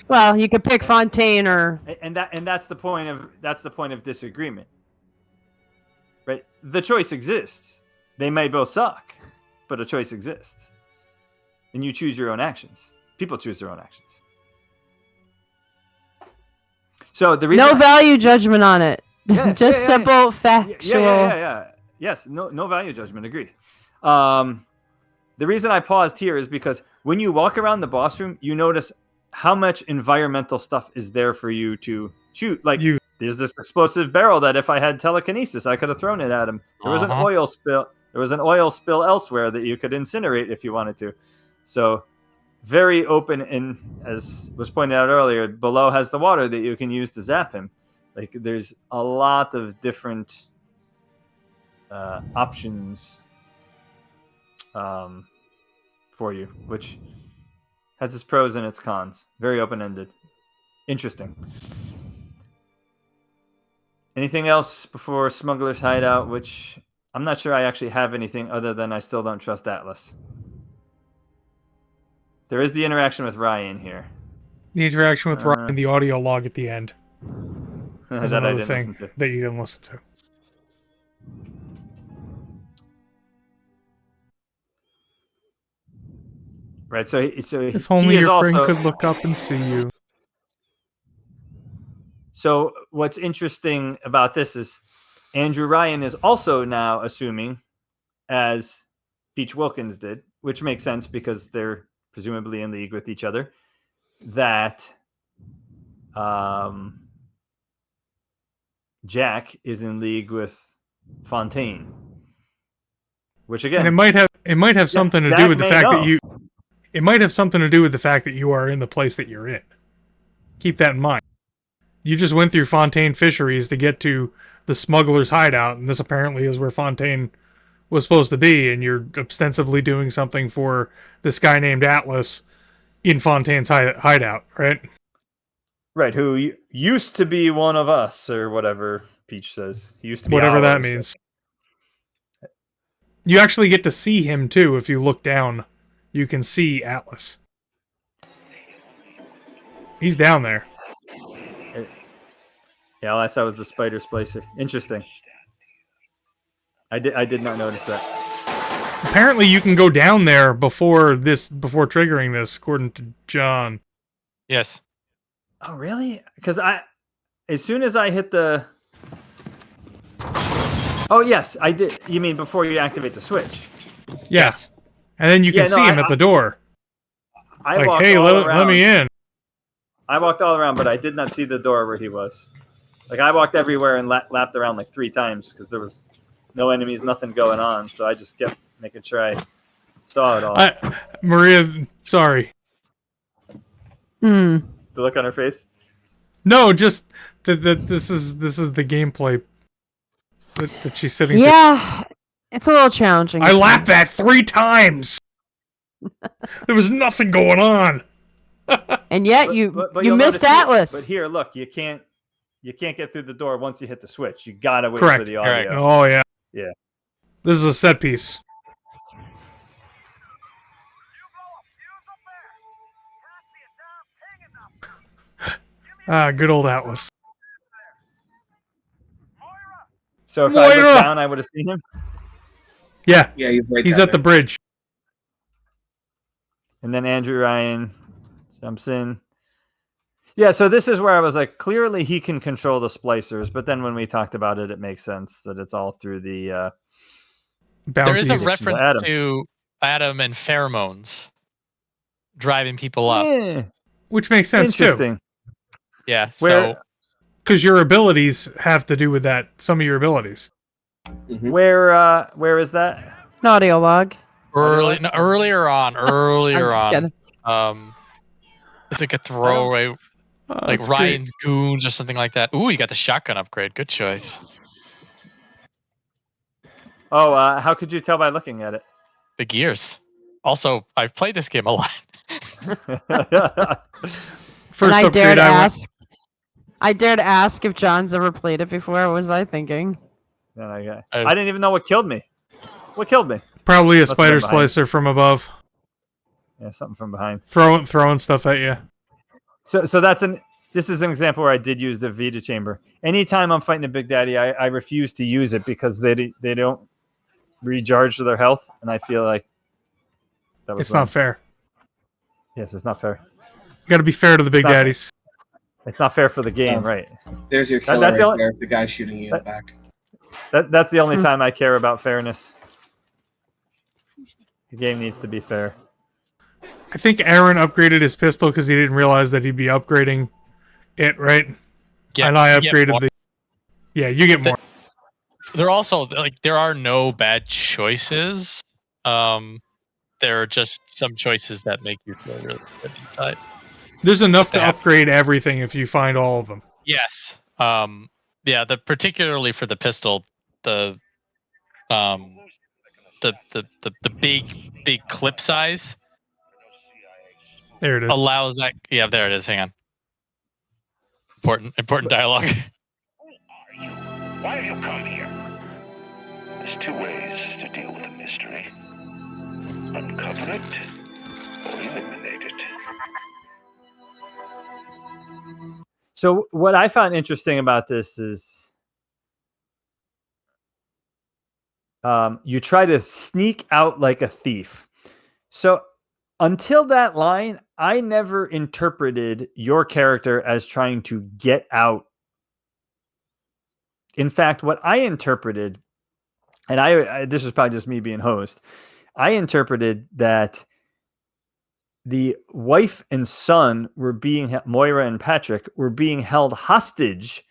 well, you could pick Fontaine or that's the point of disagreement. Right? The choice exists. They may both suck, but a choice exists. And you choose your own actions. People choose their own actions. So the reason no value judgment on it. Just simple, factual. Yeah. Yes, no value judgment. Agree. The reason I paused here is because when you walk around the boss room, you notice how much environmental stuff is there for you to shoot. Like there's this explosive barrel that if I had telekinesis, I could have thrown it at him. There was an oil spill. There was an oil spill elsewhere that you could incinerate if you wanted to. So very open, and as was pointed out earlier, below has the water that you can use to zap him. Like there's a lot of different options for you, which has its pros and its cons. Very open-ended. Interesting. Anything else before Smuggler's Hideout, which I'm not sure I actually have anything other than I still don't trust Atlas. There is the interaction with Ryan here. The interaction with Ryan, the audio log at the end. Is that another thing that you didn't listen to. Right, so if only your friend could look up and see you. So what's interesting about this is Andrew Ryan is also now assuming, as Peach Wilkins did, which makes sense because they're presumably in league with each other, that Jack is in league with Fontaine. Which again, and it might have something to do with the fact that you. It might have something to do with the fact that you are in the place that you're in. Keep that in mind. You just went through Fontaine Fisheries to get to the Smuggler's hideout, and this apparently is where Fontaine was supposed to be, and you're ostensibly doing something for this guy named Atlas in Fontaine's hideout, right? Right, who used to be one of us, or whatever Peach says. He used to be Whatever that ours. means. You actually get to see him, too, if you look down. You can see Atlas. He's down there. Yeah, all I saw was the spider splicer. Interesting. I did not notice that. Apparently you can go down there before triggering this, according to John. Yes. Oh, really? Because as soon as I hit the... Oh, yes, I did. You mean before you activate the switch? Yes. And then you can see him at the door. I like, hey, let me in. I walked all around, but I did not see the door where he was. Like, I walked everywhere and lapped around like 3 times because there was no enemies, nothing going on. So I just kept making sure I saw it all. Maria, sorry. The look on her face? No, just that this is the gameplay that she's sitting through. Yeah, it's a little challenging. I lapped that 3 times. There was nothing going on. And yet you missed Atlas. But here, look, you can't get through the door once you hit the switch. You gotta wait Correct. for the audio. Correct. Oh yeah. Yeah. This is a set piece. Good old Atlas. So if I Moira! looked down, I would have seen him. Yeah. Yeah, He's at the bridge. And then Andrew Ryan jumps in. Yeah, so this is where I was like, clearly he can control the splicers, but then when we talked about it, it makes sense that it's all through the Bounties. There is a reference Adam. to Adam and pheromones driving people up. Yeah. Which makes sense too. Interesting. Yeah, Where- so Because your abilities have to do with that. Some of your abilities. Mhm. Where is that? An audio log. earlier on, I'm just kidding. it's like a throwaway, like That's Ryan's Goons or something like that. Ooh, you got the shotgun upgrade. Good choice. Oh, how could you tell by looking at it? The gears. Also, I've played this game a lot. First And I upgrade I dare to ask if John's ever played it before. What was I thinking? I didn't even know what killed me. What killed me? Probably a Must have been spider behind. splicer from above, Yeah, something from behind. throwing stuff at you. So this is an example where I did use the Vita chamber. Anytime I'm fighting a Big Daddy, I refuse to use it because they don't recharge their health, and I feel like that was It's not fair. Yes, it's not fair. You got to be fair to the big It's not- daddies. It's not fair for the game, right? There's your killer That's the right only- there. The guy shooting you in the back. That's the only time I care about fairness. The game needs to be fair. I think Aaron upgraded his pistol because he didn't realize that he'd be upgrading it, right? And I you get upgraded more. the. Yeah, you get more. There also there are no bad choices. There are just some choices that make you feel really good inside. There's enough to That- upgrade everything if you find all of them. Yes. Yeah. Particularly for the pistol, the big clip size There it is. allows that. Yeah, there it is. Hang on. Important dialogue. Why have you come here? There's 2 ways to deal with a mystery. Uncover it or eliminate it. So what I found interesting about this is you try to sneak out like a thief. So until that line, I never interpreted your character as trying to get out. In fact, what I interpreted, and I this is probably just me being host, I interpreted that the wife and son were being, Moira and Patrick, were being held hostage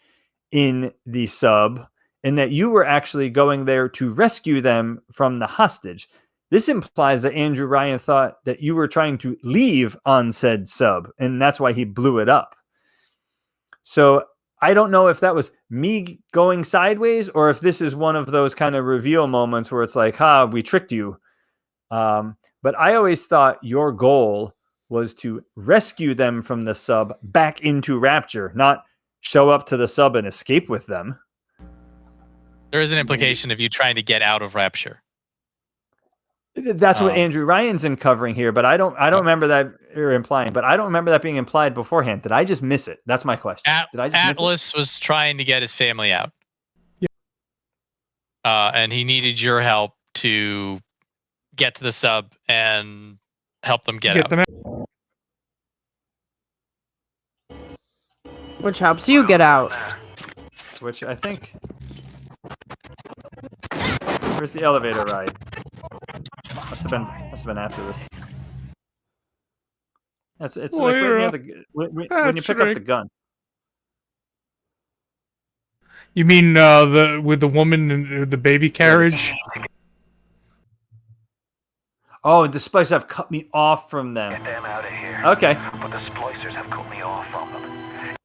in the sub, and that you were actually going there to rescue them from the hostage. This implies that Andrew Ryan thought that you were trying to leave on said sub, and that's why he blew it up. So I don't know if that was me going sideways or if this is one of those kind of reveal moments where it's like, we tricked you. But I always thought your goal was to rescue them from the sub back into Rapture, not show up to the sub and escape with them. There is an implication of you trying to get out of Rapture. That's what Andrew Ryan's uncovering here, but I don't remember that or implying. But I don't remember that being implied beforehand. Did I just miss it? That's my question. Did I just Atlas was trying to get his family out, and he needed your help to get to the sub and help them get out. them out. Which helps you get out. Which I think. Where's the elevator ride? Must have been after this. It's like right near the when you pick up the gun. You mean with the woman in the baby carriage? Oh, the splicers have cut me off from them. Get them out of here. Okay. But the splicers have cut me off from them.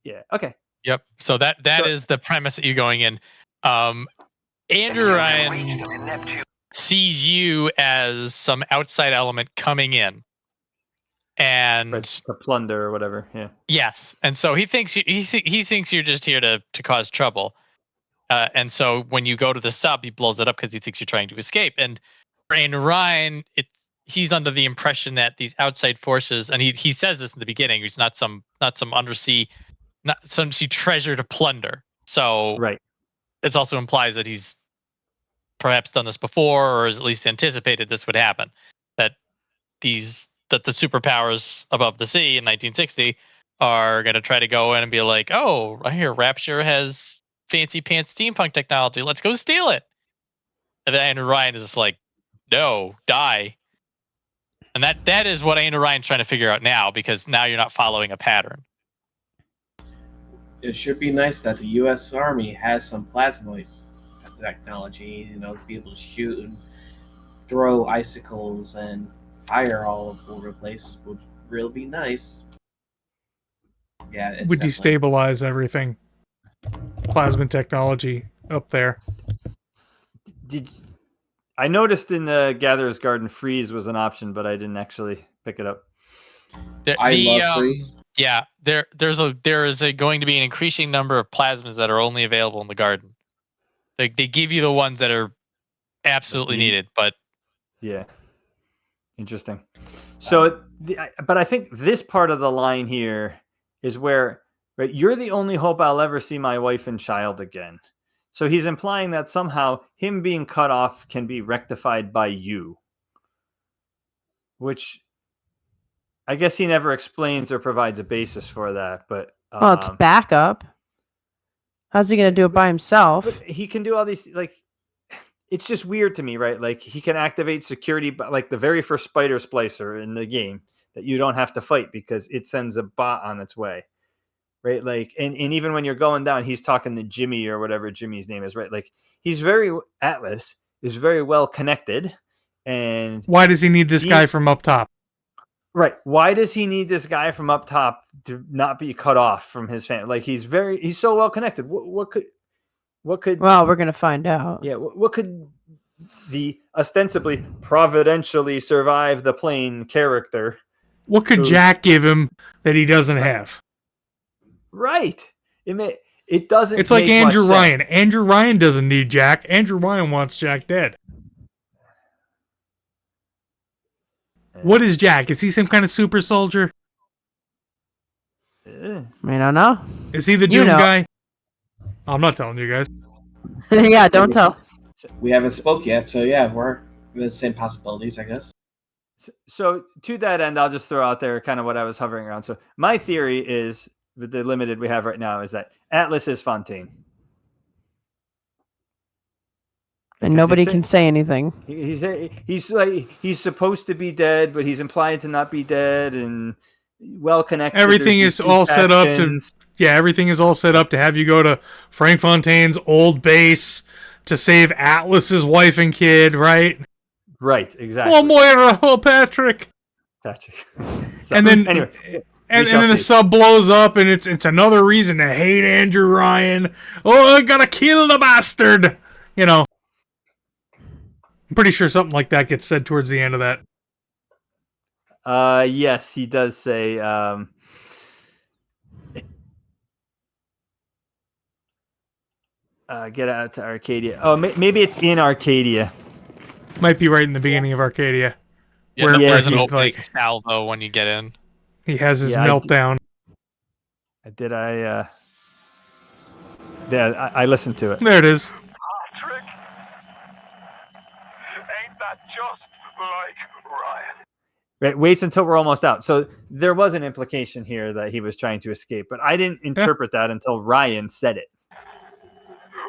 Yeah. Okay. Yep. So that is the premise that you're going in. Andrew Ryan sees you as some outside element coming in, and to plunder or whatever. Yeah. Yes, and so he thinks he thinks you're just here to cause trouble, and so when you go to the sub, he blows it up because he thinks you're trying to escape. And for Andrew Ryan, he's under the impression that these outside forces, and he says this in the beginning, he's not some undersea, not some sea treasure to plunder. So right. It also implies that he's perhaps done this before, or has at least anticipated this would happen. That the superpowers above the sea in 1960 are going to try to go in and be like, oh, I hear Rapture has fancy pants steampunk technology. Let's go steal it. And then Andrew Ryan is just like, no, die. And that is what Andrew Ryan's trying to figure out now, because now you're not following a pattern. It should be nice that the U.S. Army has some plasmoid technology, to be able to shoot and throw icicles and fire all over the place. Would really be nice. Yeah, it would destabilize everything. Plasma technology up there. I noticed in the Gatherer's Garden freeze was an option, but I didn't actually pick it up. I love freeze. Yeah, there is going to be an increasing number of plasmas that are only available in the garden. They give you the ones that are absolutely needed, but yeah, interesting. So, but I think this part of the line here is where, right, you're the only hope I'll ever see my wife and child again. So he's implying that somehow him being cut off can be rectified by you, which I guess he never explains or provides a basis for that. But well, it's backup. How's he going to do it by himself? But he can do all these, like, it's just weird to me, right? Like, he can activate security, like the very first spider splicer in the game that you don't have to fight because it sends a bot on its way, right? Like, and even when you're going down, he's talking to Jimmy or whatever Jimmy's name is, right? Like, Atlas is very well connected. And why does he need this guy from up top? Right. Why does he need this guy from up top to not be cut off from his family? Like, he's so well connected. What could? Well, we're gonna find out. Yeah. What could the ostensibly providentially survive the plane character? What could Jack give him that he doesn't have? Right. It doesn't. It's like Andrew Ryan. Andrew Ryan doesn't need Jack. Andrew Ryan wants Jack dead. What is Jack? Is he some kind of super soldier? I don't know. Is he the Doom guy? I'm not telling you guys. Yeah, don't tell us. We haven't spoke yet, so yeah, we're the same possibilities, I guess. So to that end, I'll just throw out there kind of what I was hovering around. So my theory is, with the limited we have right now, is that Atlas is Fontaine. And nobody can say anything. He's supposed to be dead, but he's implied to not be dead, and well connected. Everything is all set up to everything is all set up to have you go to Frank Fontaine's old base to save Atlas's wife and kid, right? Right, exactly. Oh, Moira, oh, Patrick. So, and then anyway, And then the sub blows up, and it's another reason to hate Andrew Ryan. Oh, I gotta kill the bastard! You know. I'm pretty sure something like that gets said towards the end of that. Yes, he does say. Get out to Arcadia. Oh, maybe it's in Arcadia. Might be right in the beginning of Arcadia. Yeah, where there's an he's opening like, salvo when you get in. he has his meltdown. I listened to it. There it is. Patrick, ain't that just like Ryan? Right, waits until we're almost out. So there was an implication here that he was trying to escape, but I didn't interpret that until Ryan said it.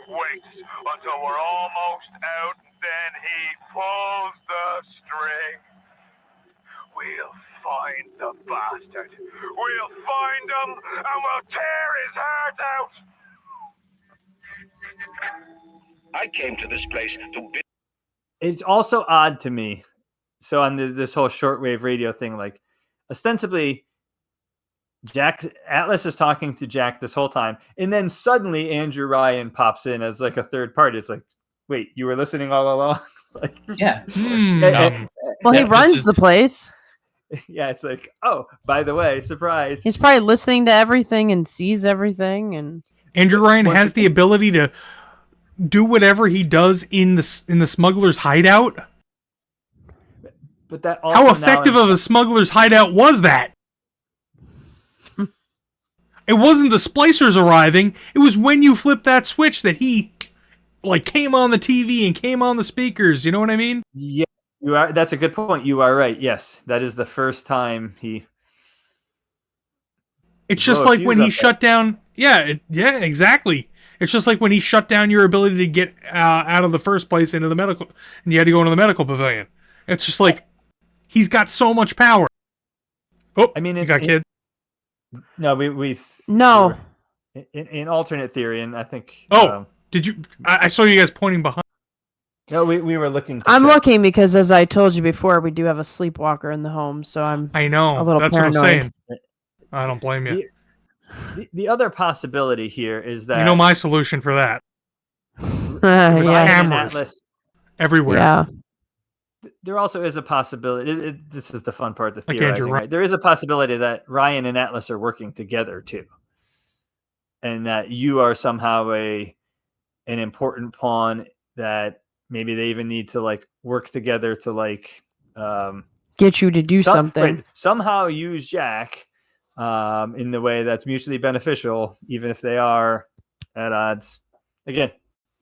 Wait until we're almost out, then he pulls the string. We'll find the bastard. We'll find him, and we'll tear his heart out. I came to this place to be. It's also odd to me. So on this whole shortwave radio thing, like ostensibly, Atlas is talking to Jack this whole time, and then suddenly Andrew Ryan pops in as like a third party. It's like, wait, you were listening all along? Like, Yeah. Well, he runs the place. Yeah, it's like, oh, by the way, surprise. He's probably listening to everything and sees everything. And Andrew Ryan has the ability to do whatever he does in the smuggler's hideout. But that also how effective of a smuggler's hideout was that? It wasn't the splicers arriving. It was when you flipped that switch that he like came on the TV and came on the speakers. You know what I mean? Yeah, you are. That's a good point. You are right. Yes, that is the first time he. It's just like when he shut down. Yeah, exactly. It's just like when he shut down your ability to get out of the first place into the medical, and you had to go into the medical pavilion. It's just like he's got so much power. Oh, I mean, you got kid. No, we no. In alternate theory, and I think. Oh, did you? I saw you guys pointing behind. No, we were looking. I'm looking because, as I told you before, we do have a sleepwalker in the home, so I know a little that's paranoid. What I'm saying. I don't blame you. The other possibility here is that you know my solution for that. Cameras everywhere. Yeah. There also is a possibility. This is the fun part, the theorizing. Right? There is a possibility that Ryan and Atlas are working together too, and that you are somehow an important pawn that maybe they even need to like work together to like get you to do something. Right, somehow use Jack in the way that's mutually beneficial, even if they are at odds. Again,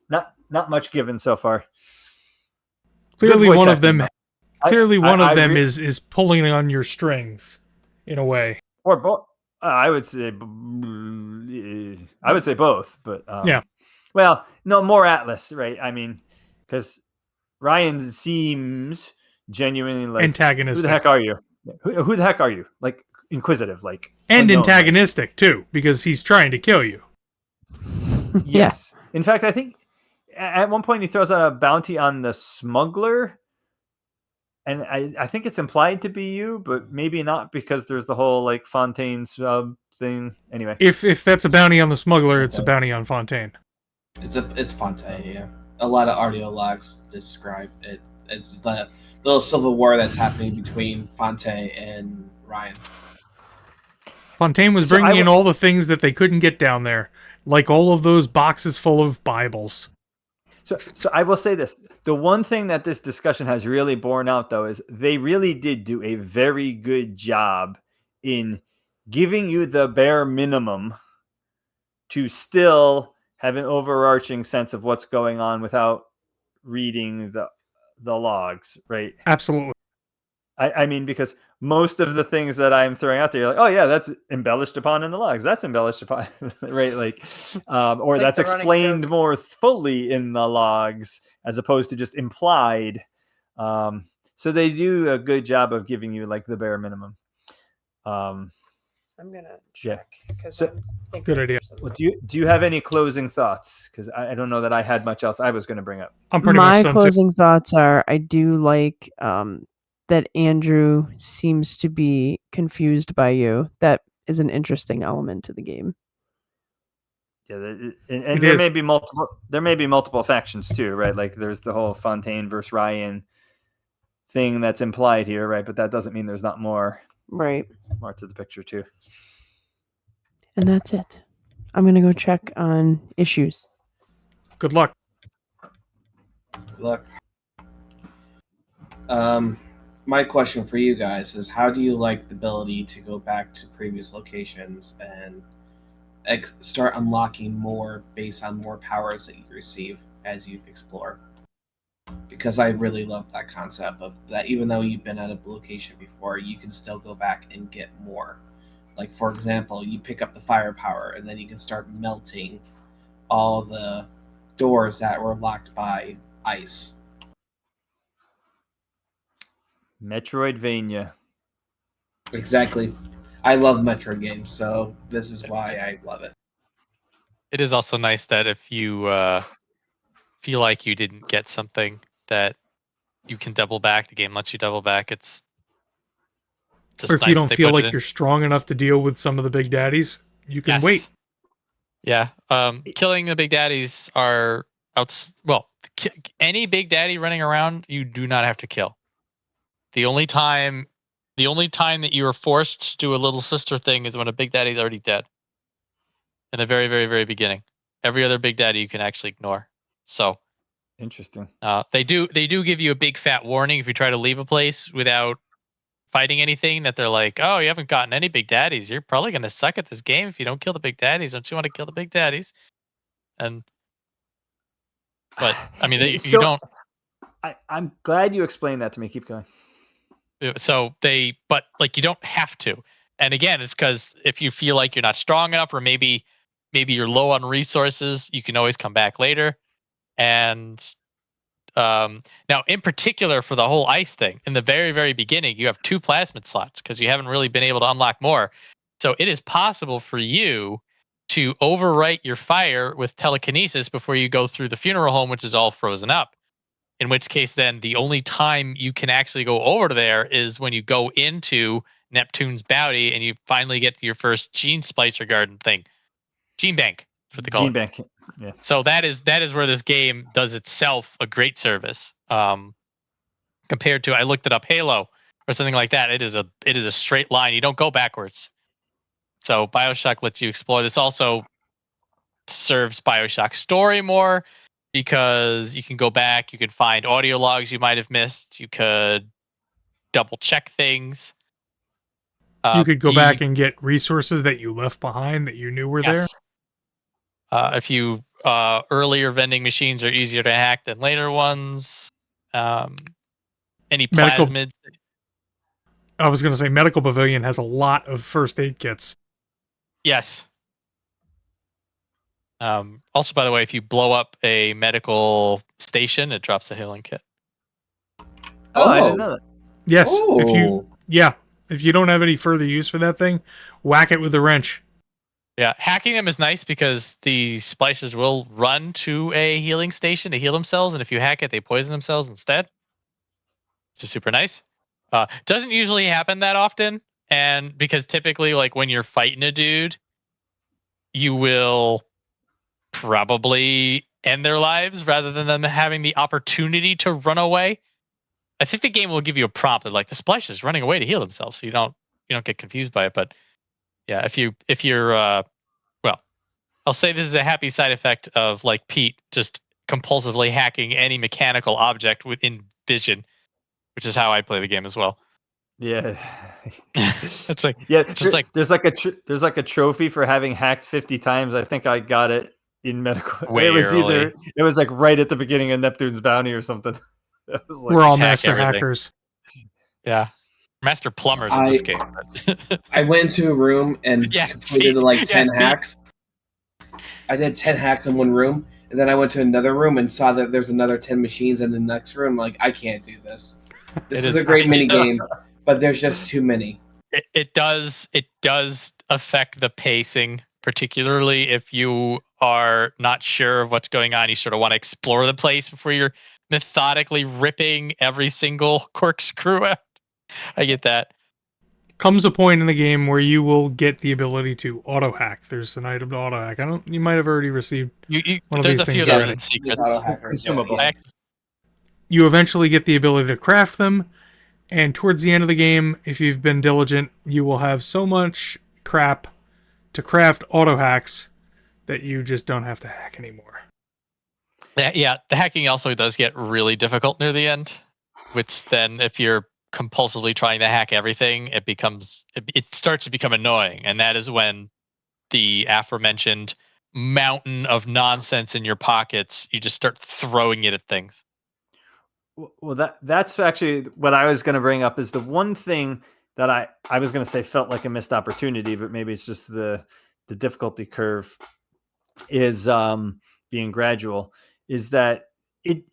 not much given so far. Clearly, one of them. Clearly, one of them is pulling on your strings, in a way. Or both. I would say both, but yeah. Well, no, more Atlas, right? I mean, because Ryan seems genuinely like antagonistic. Who the heck are you? Who the heck are you? Like inquisitive, like and unknown, antagonistic right? too, because he's trying to kill you. Yes. In fact, I think at one point he throws out a bounty on the smuggler. And I think it's implied to be you, but maybe not because there's the whole like Fontaine sub thing. Anyway, if that's a bounty on the smuggler, it's a bounty on Fontaine. It's Fontaine. Yeah, a lot of audio logs describe it. It's the little civil war that's happening between Fontaine and Ryan. Fontaine was bringing in all the things that they couldn't get down there, like all of those boxes full of Bibles. So I will say this. The one thing that this discussion has really borne out, though, is they really did do a very good job in giving you the bare minimum to still have an overarching sense of what's going on without reading the logs, right? Absolutely. I mean, because most of the things that I'm throwing out there, you're like, oh yeah, that's embellished upon in the logs. That's embellished upon, right? Like, or that's explained more fully in the logs as opposed to just implied. So they do a good job of giving you like the bare minimum. I'm gonna check because good idea. Well, do you have any closing thoughts? Because I don't know that I had much else I was going to bring up. I'm pretty my much closing thoughts are I do like that Andrew seems to be confused by you. That is an interesting element to the game. Yeah, and It there is. may be multiple. There may be multiple factions too, right? Like there's the whole Fontaine versus Ryan thing that's implied here, right? But that doesn't mean there's not more Right. to the picture too. And that's it. I'm gonna go check on issues. Good luck. Good luck. My question for you guys is, how do you like the ability to go back to previous locations and start unlocking more based on more powers that you receive as you explore? Because I really love that concept of that. Even though you've been at a location before, you can still go back and get more. Like, for example, you pick up the firepower and then you can start melting all the doors that were locked by ice. Metroidvania. Exactly. I love Metro games, so this is why I love it. It is also nice that if you feel like you didn't get something, that you can double back. The game lets you double back. It's just Or if nice you that don't they feel put it like in. you're strong enough to deal with some of the big daddies, you can wait. Yeah. Killing the big daddies are any big daddy running around, you do not have to kill. The only time that you are forced to do a little sister thing is when a big daddy's already dead. In the very, very, very beginning. Every other big daddy you can actually ignore. So Interesting. they do give you a big fat warning if you try to leave a place without fighting anything, that they're like, oh, you haven't gotten any big daddies. You're probably going to suck at this game if you don't kill the big daddies. Don't you want to kill the big daddies? But I mean, you don't. I'm glad you explained that to me. Keep going. But like, you don't have to. And again, it's because if you feel like you're not strong enough, or maybe you're low on resources, you can always come back later. And now, in particular, for the whole ice thing, in the very, very beginning, you have 2 plasmid slots because you haven't really been able to unlock more. So it is possible for you to overwrite your fire with telekinesis before you go through the funeral home, which is all frozen up. In which case, then the only time you can actually go over to there is when you go into Neptune's bounty and you finally get your first gene splicer garden thing. Gene bank, that's what they call Gene it. bank. Yeah. So that is where this game does itself a great service. Compared to, I looked it up, Halo or something like that. It is a straight line. You don't go backwards. So Bioshock lets you explore. This also serves Bioshock story more, because you can go back, you can find audio logs you might have missed, you could double check things. You could go back and get resources that you left behind that you knew were there. If you earlier vending machines are easier to hack than later ones. Any plasmids. I was going to say Medical Pavilion has a lot of first aid kits. Yes. Also, by the way, if you blow up a medical station, it drops a healing kit. Oh, I didn't know that. Yes. Oh. If you don't have any further use for that thing, whack it with a wrench. Yeah, hacking them is nice because the splicers will run to a healing station to heal themselves, and if you hack it, they poison themselves instead, which is super nice. Doesn't usually happen that often, and because typically, like, when you're fighting a dude, you will probably end their lives rather than them having the opportunity to run away. I think the game will give you a prompt that, like, the splicer's running away to heal themselves, so you don't get confused by it. But yeah, if you're well, I'll say this is a happy side effect of, like, Pete just compulsively hacking any mechanical object within vision, which is how I play the game as well. Yeah. It's like, there's like a trophy for having hacked 50 times. I think I got it in medical. Way early. It was like right at the beginning of Neptune's bounty or something. I was like, We're all hack master everything. hackers. Yeah. Master plumbers in this game. I went into a room and completed like 10 hacks. I did 10 hacks in one room, and then I went to another room and saw that there's another 10 machines in the next room. Like, I can't do this. This is a great mini game, but there's just too many. It does affect the pacing, particularly if you are not sure of what's going on. You sort of want to explore the place before you're methodically ripping every single corkscrew out. I get that. Comes a point in the game where you will get the ability to auto hack. There's an item to auto hack. You might have already received one of There's these a few things of those already. in secrets. Auto hackers, Consumable. yeah. You eventually get the ability to craft them, and towards the end of the game, if you've been diligent, you will have so much crap to craft auto hacks that you just don't have to hack anymore. Yeah, the hacking also does get really difficult near the end, which then if you're compulsively trying to hack everything, it starts to become annoying, and that is when the aforementioned mountain of nonsense in your pockets, you just start throwing it at things. Well, that's actually what I was going to bring up is the one thing that I was going to say felt like a missed opportunity, but maybe it's just the difficulty curve is being gradual. Is that it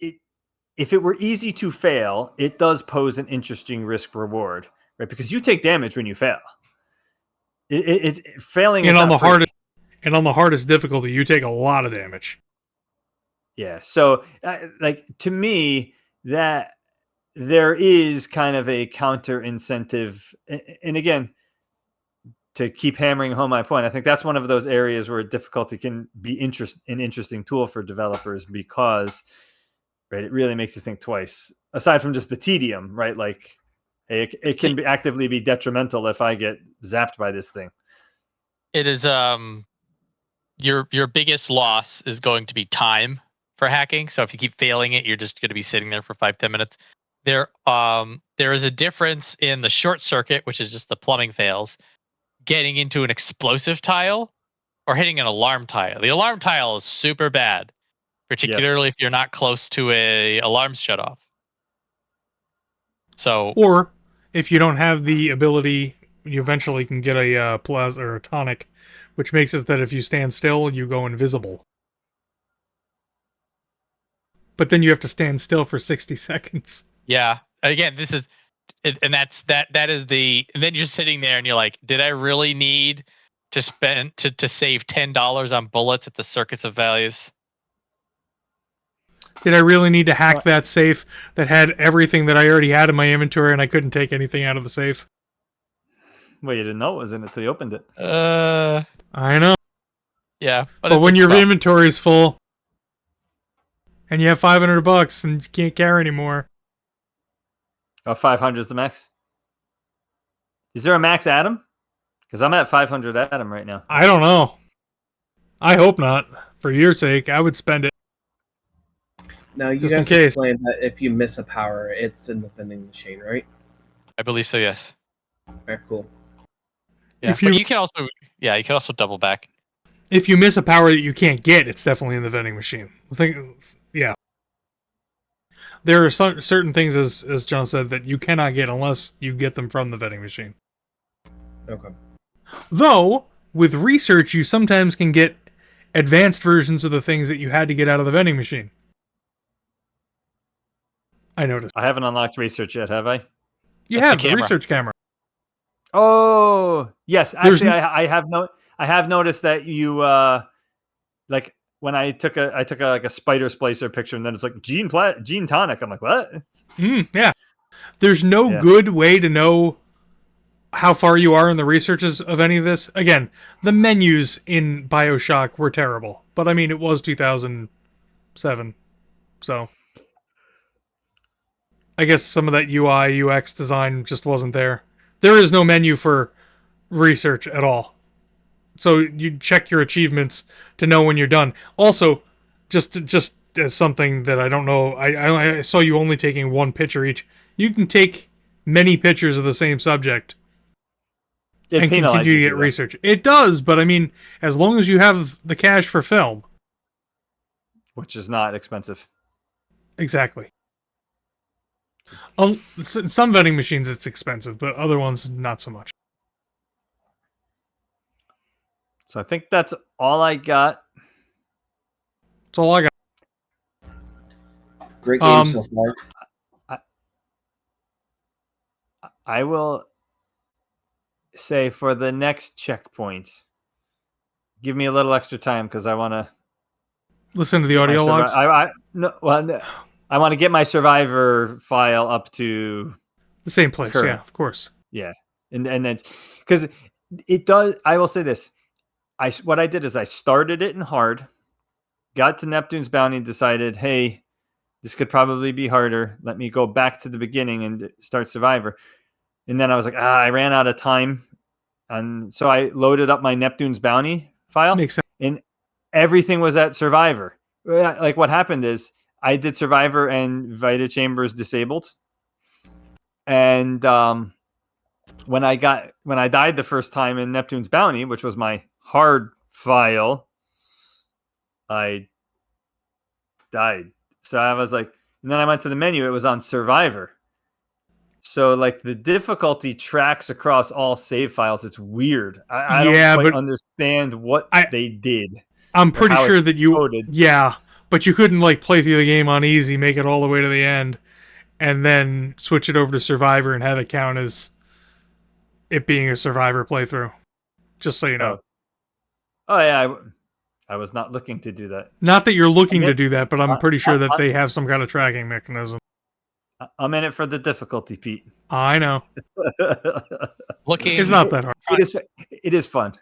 if it were easy to fail, it does pose an interesting risk reward, right? Because you take damage when you fail. It's failing is And on not the free. hardest and on the hardest difficulty, you take a lot of damage. Yeah. So, like to me, that there is kind of a counter incentive, and again, to keep hammering home my point, I think that's one of those areas where difficulty can be an interesting tool for developers because, right, it really makes you think twice. Aside from just the tedium, right? Like, hey, it can actively be detrimental if I get zapped by this thing. It is your biggest loss is going to be time for hacking. So if you keep failing it, you're just going to be sitting there for 5-10 minutes. There is a difference in the short circuit, which is just the plumbing fails, getting into an explosive tile or hitting an alarm tile. The alarm tile is super bad, particularly if you're not close to a alarm shut off. So, Or if you don't have the ability, you eventually can get a plasma or a tonic, which makes it that if you stand still, you go invisible. But then you have to stand still for 60 seconds. yeah, again, this is, and that is the. And then you're sitting there and you're like, did I really need to spend to save $10 on bullets at the Circus of Values? Did I really need to hack that safe that had everything that I already had in my inventory and I couldn't take anything out of the safe? Well, you didn't know it was in it until you opened it. I know. Yeah, But when your inventory is full and you have $500 and you can't carry anymore. 500 is the max. Is there a max Adam? Because I'm at 500 Adam right now. I don't know. I hope not. For your sake, I would spend it. Now, you Just in guys case. explained that if you miss a power, it's in the vending machine, right? I believe so. Yes. Very cool. Yeah, If you- but you can also double back. If you miss a power that you can't get, it's definitely in the vending machine. Yeah. There are certain things, as John said, that you cannot get unless you get them from the vending machine. Okay. Though, with research, you sometimes can get advanced versions of the things that you had to get out of the vending machine. I noticed. I haven't unlocked research yet, have I? You That's have the the camera. research camera. Oh, yes. There's Actually, I have noticed that you like when I took a spider splicer picture and then it's like gene tonic. I'm like, what? Yeah. There's no good way to know how far you are in the researches of any of this. Again, the menus in Bioshock were terrible, but I mean, it was 2007, so I guess some of that UI UX design just wasn't there. There is no menu for research at all, so you check your achievements to know when you're done. Also, just as something that I don't know, I saw you only taking one picture each. You can take many pictures of the same subject and continue to get research. It does, but I mean, as long as you have the cash for film. Which is not expensive. Exactly. Some vending machines it's expensive, but other ones not so much. So I think that's all I got. That's all I got. Great game so far. I will say for the next checkpoint, give me a little extra time because I want to listen to the audio logs. I want to get my survivor file up to The same place, Correct. yeah, of course. Yeah, and then because it does. I will say this: what I did is I started it in hard, got to Neptune's Bounty, decided, hey, this could probably be harder. Let me go back to the beginning and start Survivor. And then I was like, I ran out of time, and so I loaded up my Neptune's Bounty file, Makes sense. and everything was at Survivor. Like what happened is I did Survivor and Vita Chambers disabled, and when I died the first time in Neptune's Bounty, which was my hard file, I died. So I was like, and then I went to the menu, it was on Survivor. So like the difficulty tracks across all save files. It's weird. I don't quite understand what they did. I'm pretty sure that you coded. Yeah, but you couldn't like play through the game on easy, make it all the way to the end, and then switch it over to Survivor and have it count as it being a Survivor playthrough. Just so you know. Oh yeah, I was not looking to do that. Not that you're looking to do that, but I'm pretty sure that they have some kind of tracking mechanism. I'm in it for the difficulty, Pete. I know. Looking, it's not that hard. It is fun.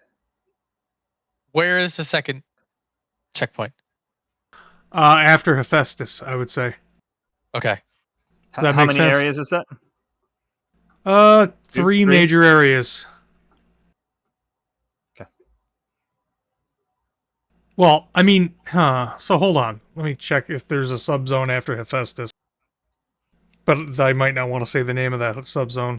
Where is the second checkpoint? After Hephaestus, I would say. Okay. Does that How make many sense? areas is that? Three major areas. Okay. Well, I mean, so hold on. Let me check if there's a subzone after Hephaestus. But I might not want to say the name of that subzone.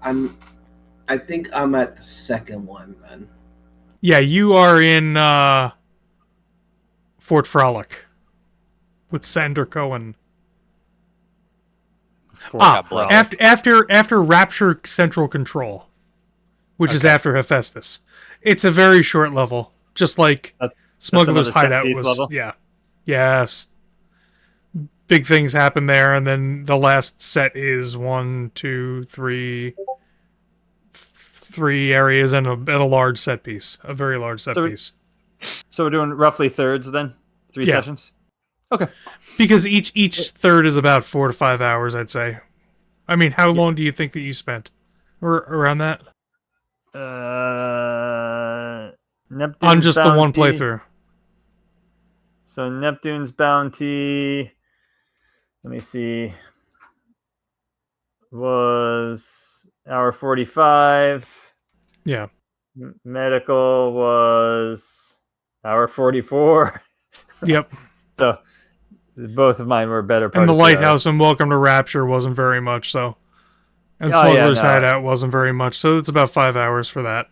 I think I'm at the second one then. Yeah, you are in Fort Frolic with Sander Cohen. After Rapture Central Control, which is after Hephaestus. It's a very short level, just like Smuggler's Hideout was. Level? Yeah. Yes. Big things happen there, and then the last set is 1, 2, 3 areas and a large set piece. A very large set piece. So we're doing roughly thirds then? 3 sessions? Okay. Because each third is about 4 to 5 hours, I'd say. I mean, how long do you think that you spent? Or around that? Neptune's on just Bounty, the one playthrough. So Neptune's Bounty, let me see, was hour 45. Yeah. Medical was hour 44. Yep. So both of mine were better. And the Lighthouse and Welcome to Rapture wasn't very much, so. And Smuggler's Hideout wasn't very much, so it's about 5 hours for that.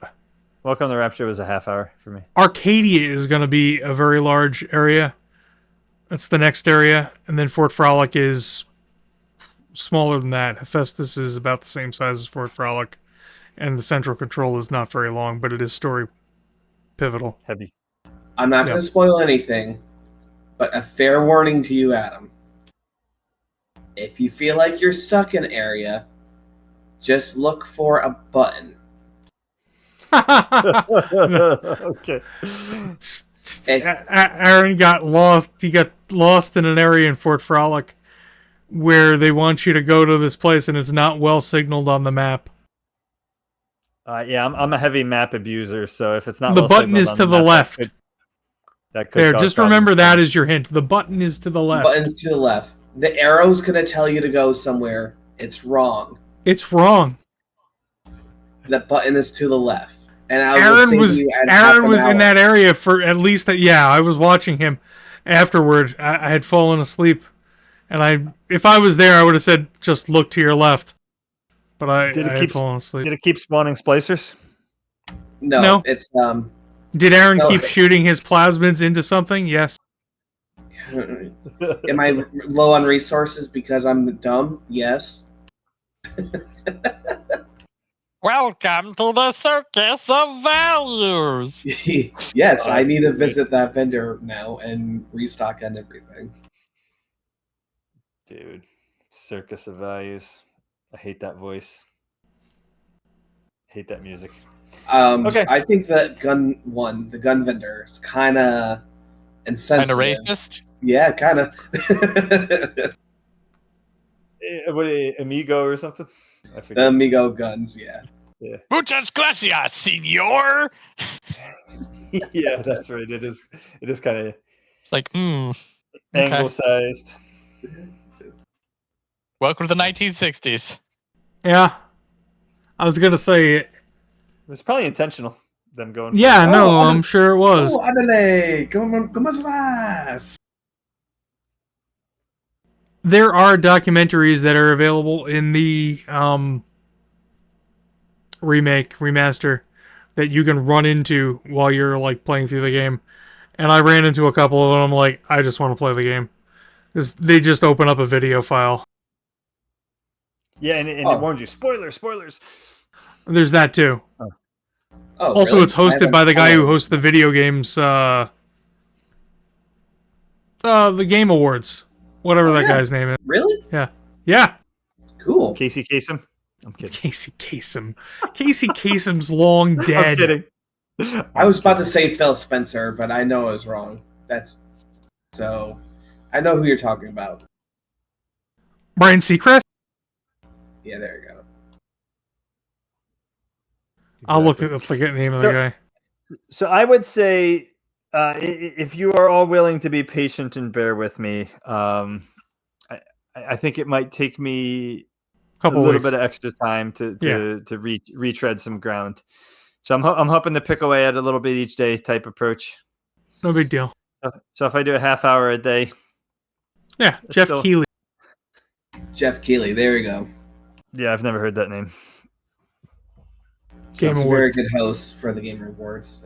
Welcome to Rapture was a half hour for me. Arcadia is going to be a very large area. That's the next area. And then Fort Frolic is smaller than that. Hephaestus is about the same size as Fort Frolic. And the Central Control is not very long, but it is story pivotal. Heavy. I'm not going to spoil anything, but a fair warning to you, Adam. If you feel like you're stuck in an area, just look for a button. Okay. Aaron got lost. He got lost in an area in Fort Frolic where they want you to go to this place, and it's not well signaled on the map. Yeah, I'm a heavy map abuser, so if it's not the button is to the left. That could there, just remember that is your hint. The button is to the left. The button's to the left. The arrow's going to tell you to go somewhere. It's wrong. It's wrong. The button is to the left. And Aaron was in that area for at least I was watching him afterward. I had fallen asleep, and if I was there, I would have said just look to your left. But I had fallen asleep. Did it keep spawning splicers? No. It's Did Aaron keep shooting his plasmids into something? Yes. Am I low on resources because I'm dumb? Yes. Welcome to the circus of values. Yes, I need to visit that vendor now and restock on everything. Dude, circus of values. I hate that voice. Hate that music. Okay. I think the gun vendor is kind of insensitive. Kind of racist? Yeah, kind of. What, Amigo or something? I forget. Amigo guns, yeah. Yeah. Muchas gracias, senor. Yeah, that's right. It is kind of Like, okay. anglicized. Welcome to the 1960s. Yeah. I was gonna say, It was probably intentional. Them going. yeah, For no, Oh, I'm sure it was. Oh, ándale. ¿Cómo vas? There are documentaries that are available in the remaster that you can run into while you're like playing through the game. And I ran into a couple of them. I'm like, I just want to play the game. Because they just open up a video file. Yeah, and it Oh. warned you. Spoilers. There's that too. Oh, Also, really? it's hosted by the guy who hosts the video games, the Game Awards. Whatever that guy's name is. Really? Yeah. Cool. Casey Kasem. I'm kidding. Casey Kasem. Casey Kasem's long I'm dead. kidding. I was about to say Phil Spencer, but I know I was wrong. So I know who you're talking about. Brian Seacrest? Yeah, there you go. I'll look at the name of the guy. So I would say, if you are all willing to be patient and bear with me, I think it might take me a little bit of extra time to retread some ground. So I'm hoping to pick away at a little bit each day type approach. No big deal. So if I do a half hour a day, Yeah, Jeff Keighley. Jeff Keighley, there we go. Yeah, I've never heard that name. Game He's a Award. very good host for the Game Awards.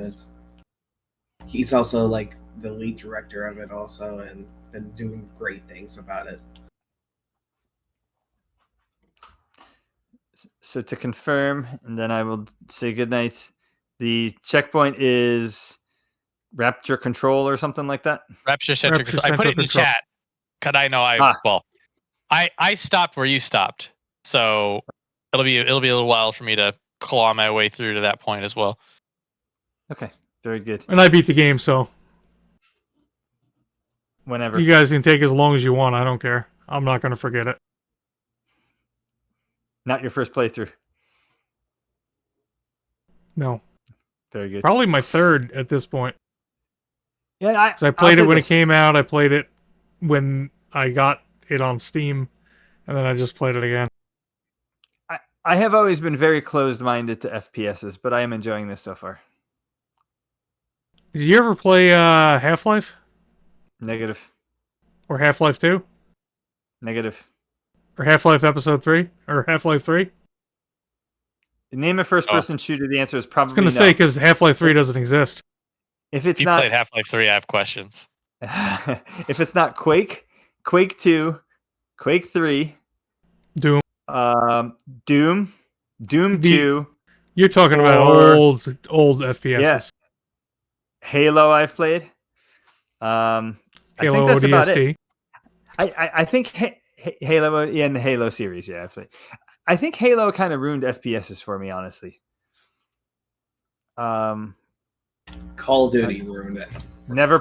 He's also like the lead director of it also and been doing great things about it. So to confirm, and then I will say goodnight, the checkpoint is Rapture Control or something like that? Rapture Center Rapture Control. I put Center it in the Control. chat. Because I know I stopped where you stopped. So it'll be a little while for me to claw my way through to that point as well. Okay, very good. And I beat the game, so Whenever. you guys can take as long as you want. I don't care. I'm not going to forget it. Not your first playthrough. No. Very good. Probably my third at this point. Yeah, Because I played it when it came out. I played it when I got it on Steam. And then I just played it again. I have always been very closed-minded to FPSs, but I am enjoying this so far. Did you ever play Half-Life? Negative. Or Half-Life 2? Negative. Or Half-Life Episode 3? Or Half-Life 3? Name a first-person shooter. The answer is probably I was going to say, because Half-Life 3 doesn't exist. If it's You not played Half-Life 3, I have questions. if it's not Quake, Quake 2, Quake 3, Doom. Doom 2. You're talking about Or- old FPSs. Yeah. Halo I've played. I Halo think that's about ODST. it. I think Halo and the Halo series, yeah, I've played. I think Halo kind of ruined FPSs for me, honestly. Call of Duty ruined it. Never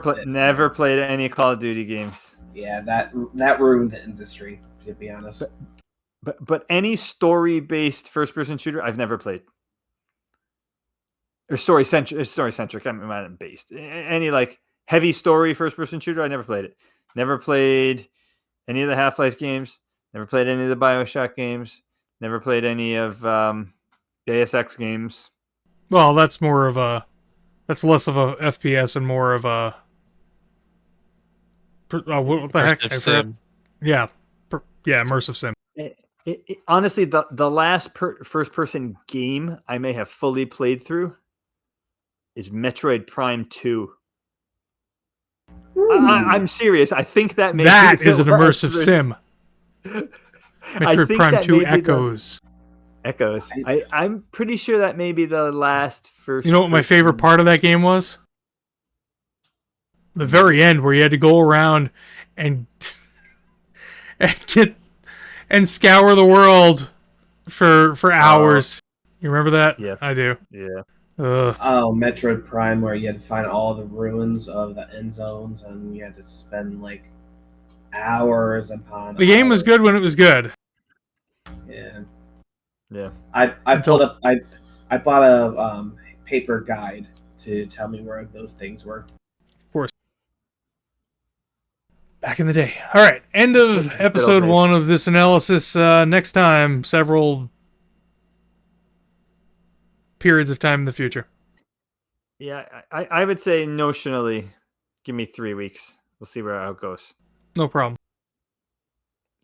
played any Call of Duty games. Yeah, that ruined the industry, to be honest. But any story-based first-person shooter, I've never played. Or story-centric. I mean, based. Any like heavy story first-person shooter, I never played it. Never played any of the Half-Life games. Never played any of the Bioshock games. Never played any of the ASX games. Well, that's less of a FPS and more of a what the heck? Immersive I forgot. sim. Yeah, immersive sim. Honestly, the last first-person game I may have fully played through is Metroid Prime 2. I'm serious. I think that may That be is an the last immersive sim. Metroid Prime 2 Echoes. Echoes. I'm pretty sure that may be the last first. You know what my favorite part of that game was? The very end, where you had to go around and and scour the world for hours. You remember that? Yes. I do. Yeah. Oh, Metroid Prime, where you had to find all the ruins of the end zones, and you had to spend like hours upon. The game was hours. good when it was good. Yeah. Yeah. I Until- pulled up. I bought a paper guide to tell me where those things were. Of course. Back in the day. All right. End of episode days. 1 of this analysis. Next time, several periods of time in the future. Yeah, I would say notionally, give me 3 weeks. We'll see where it goes. No problem.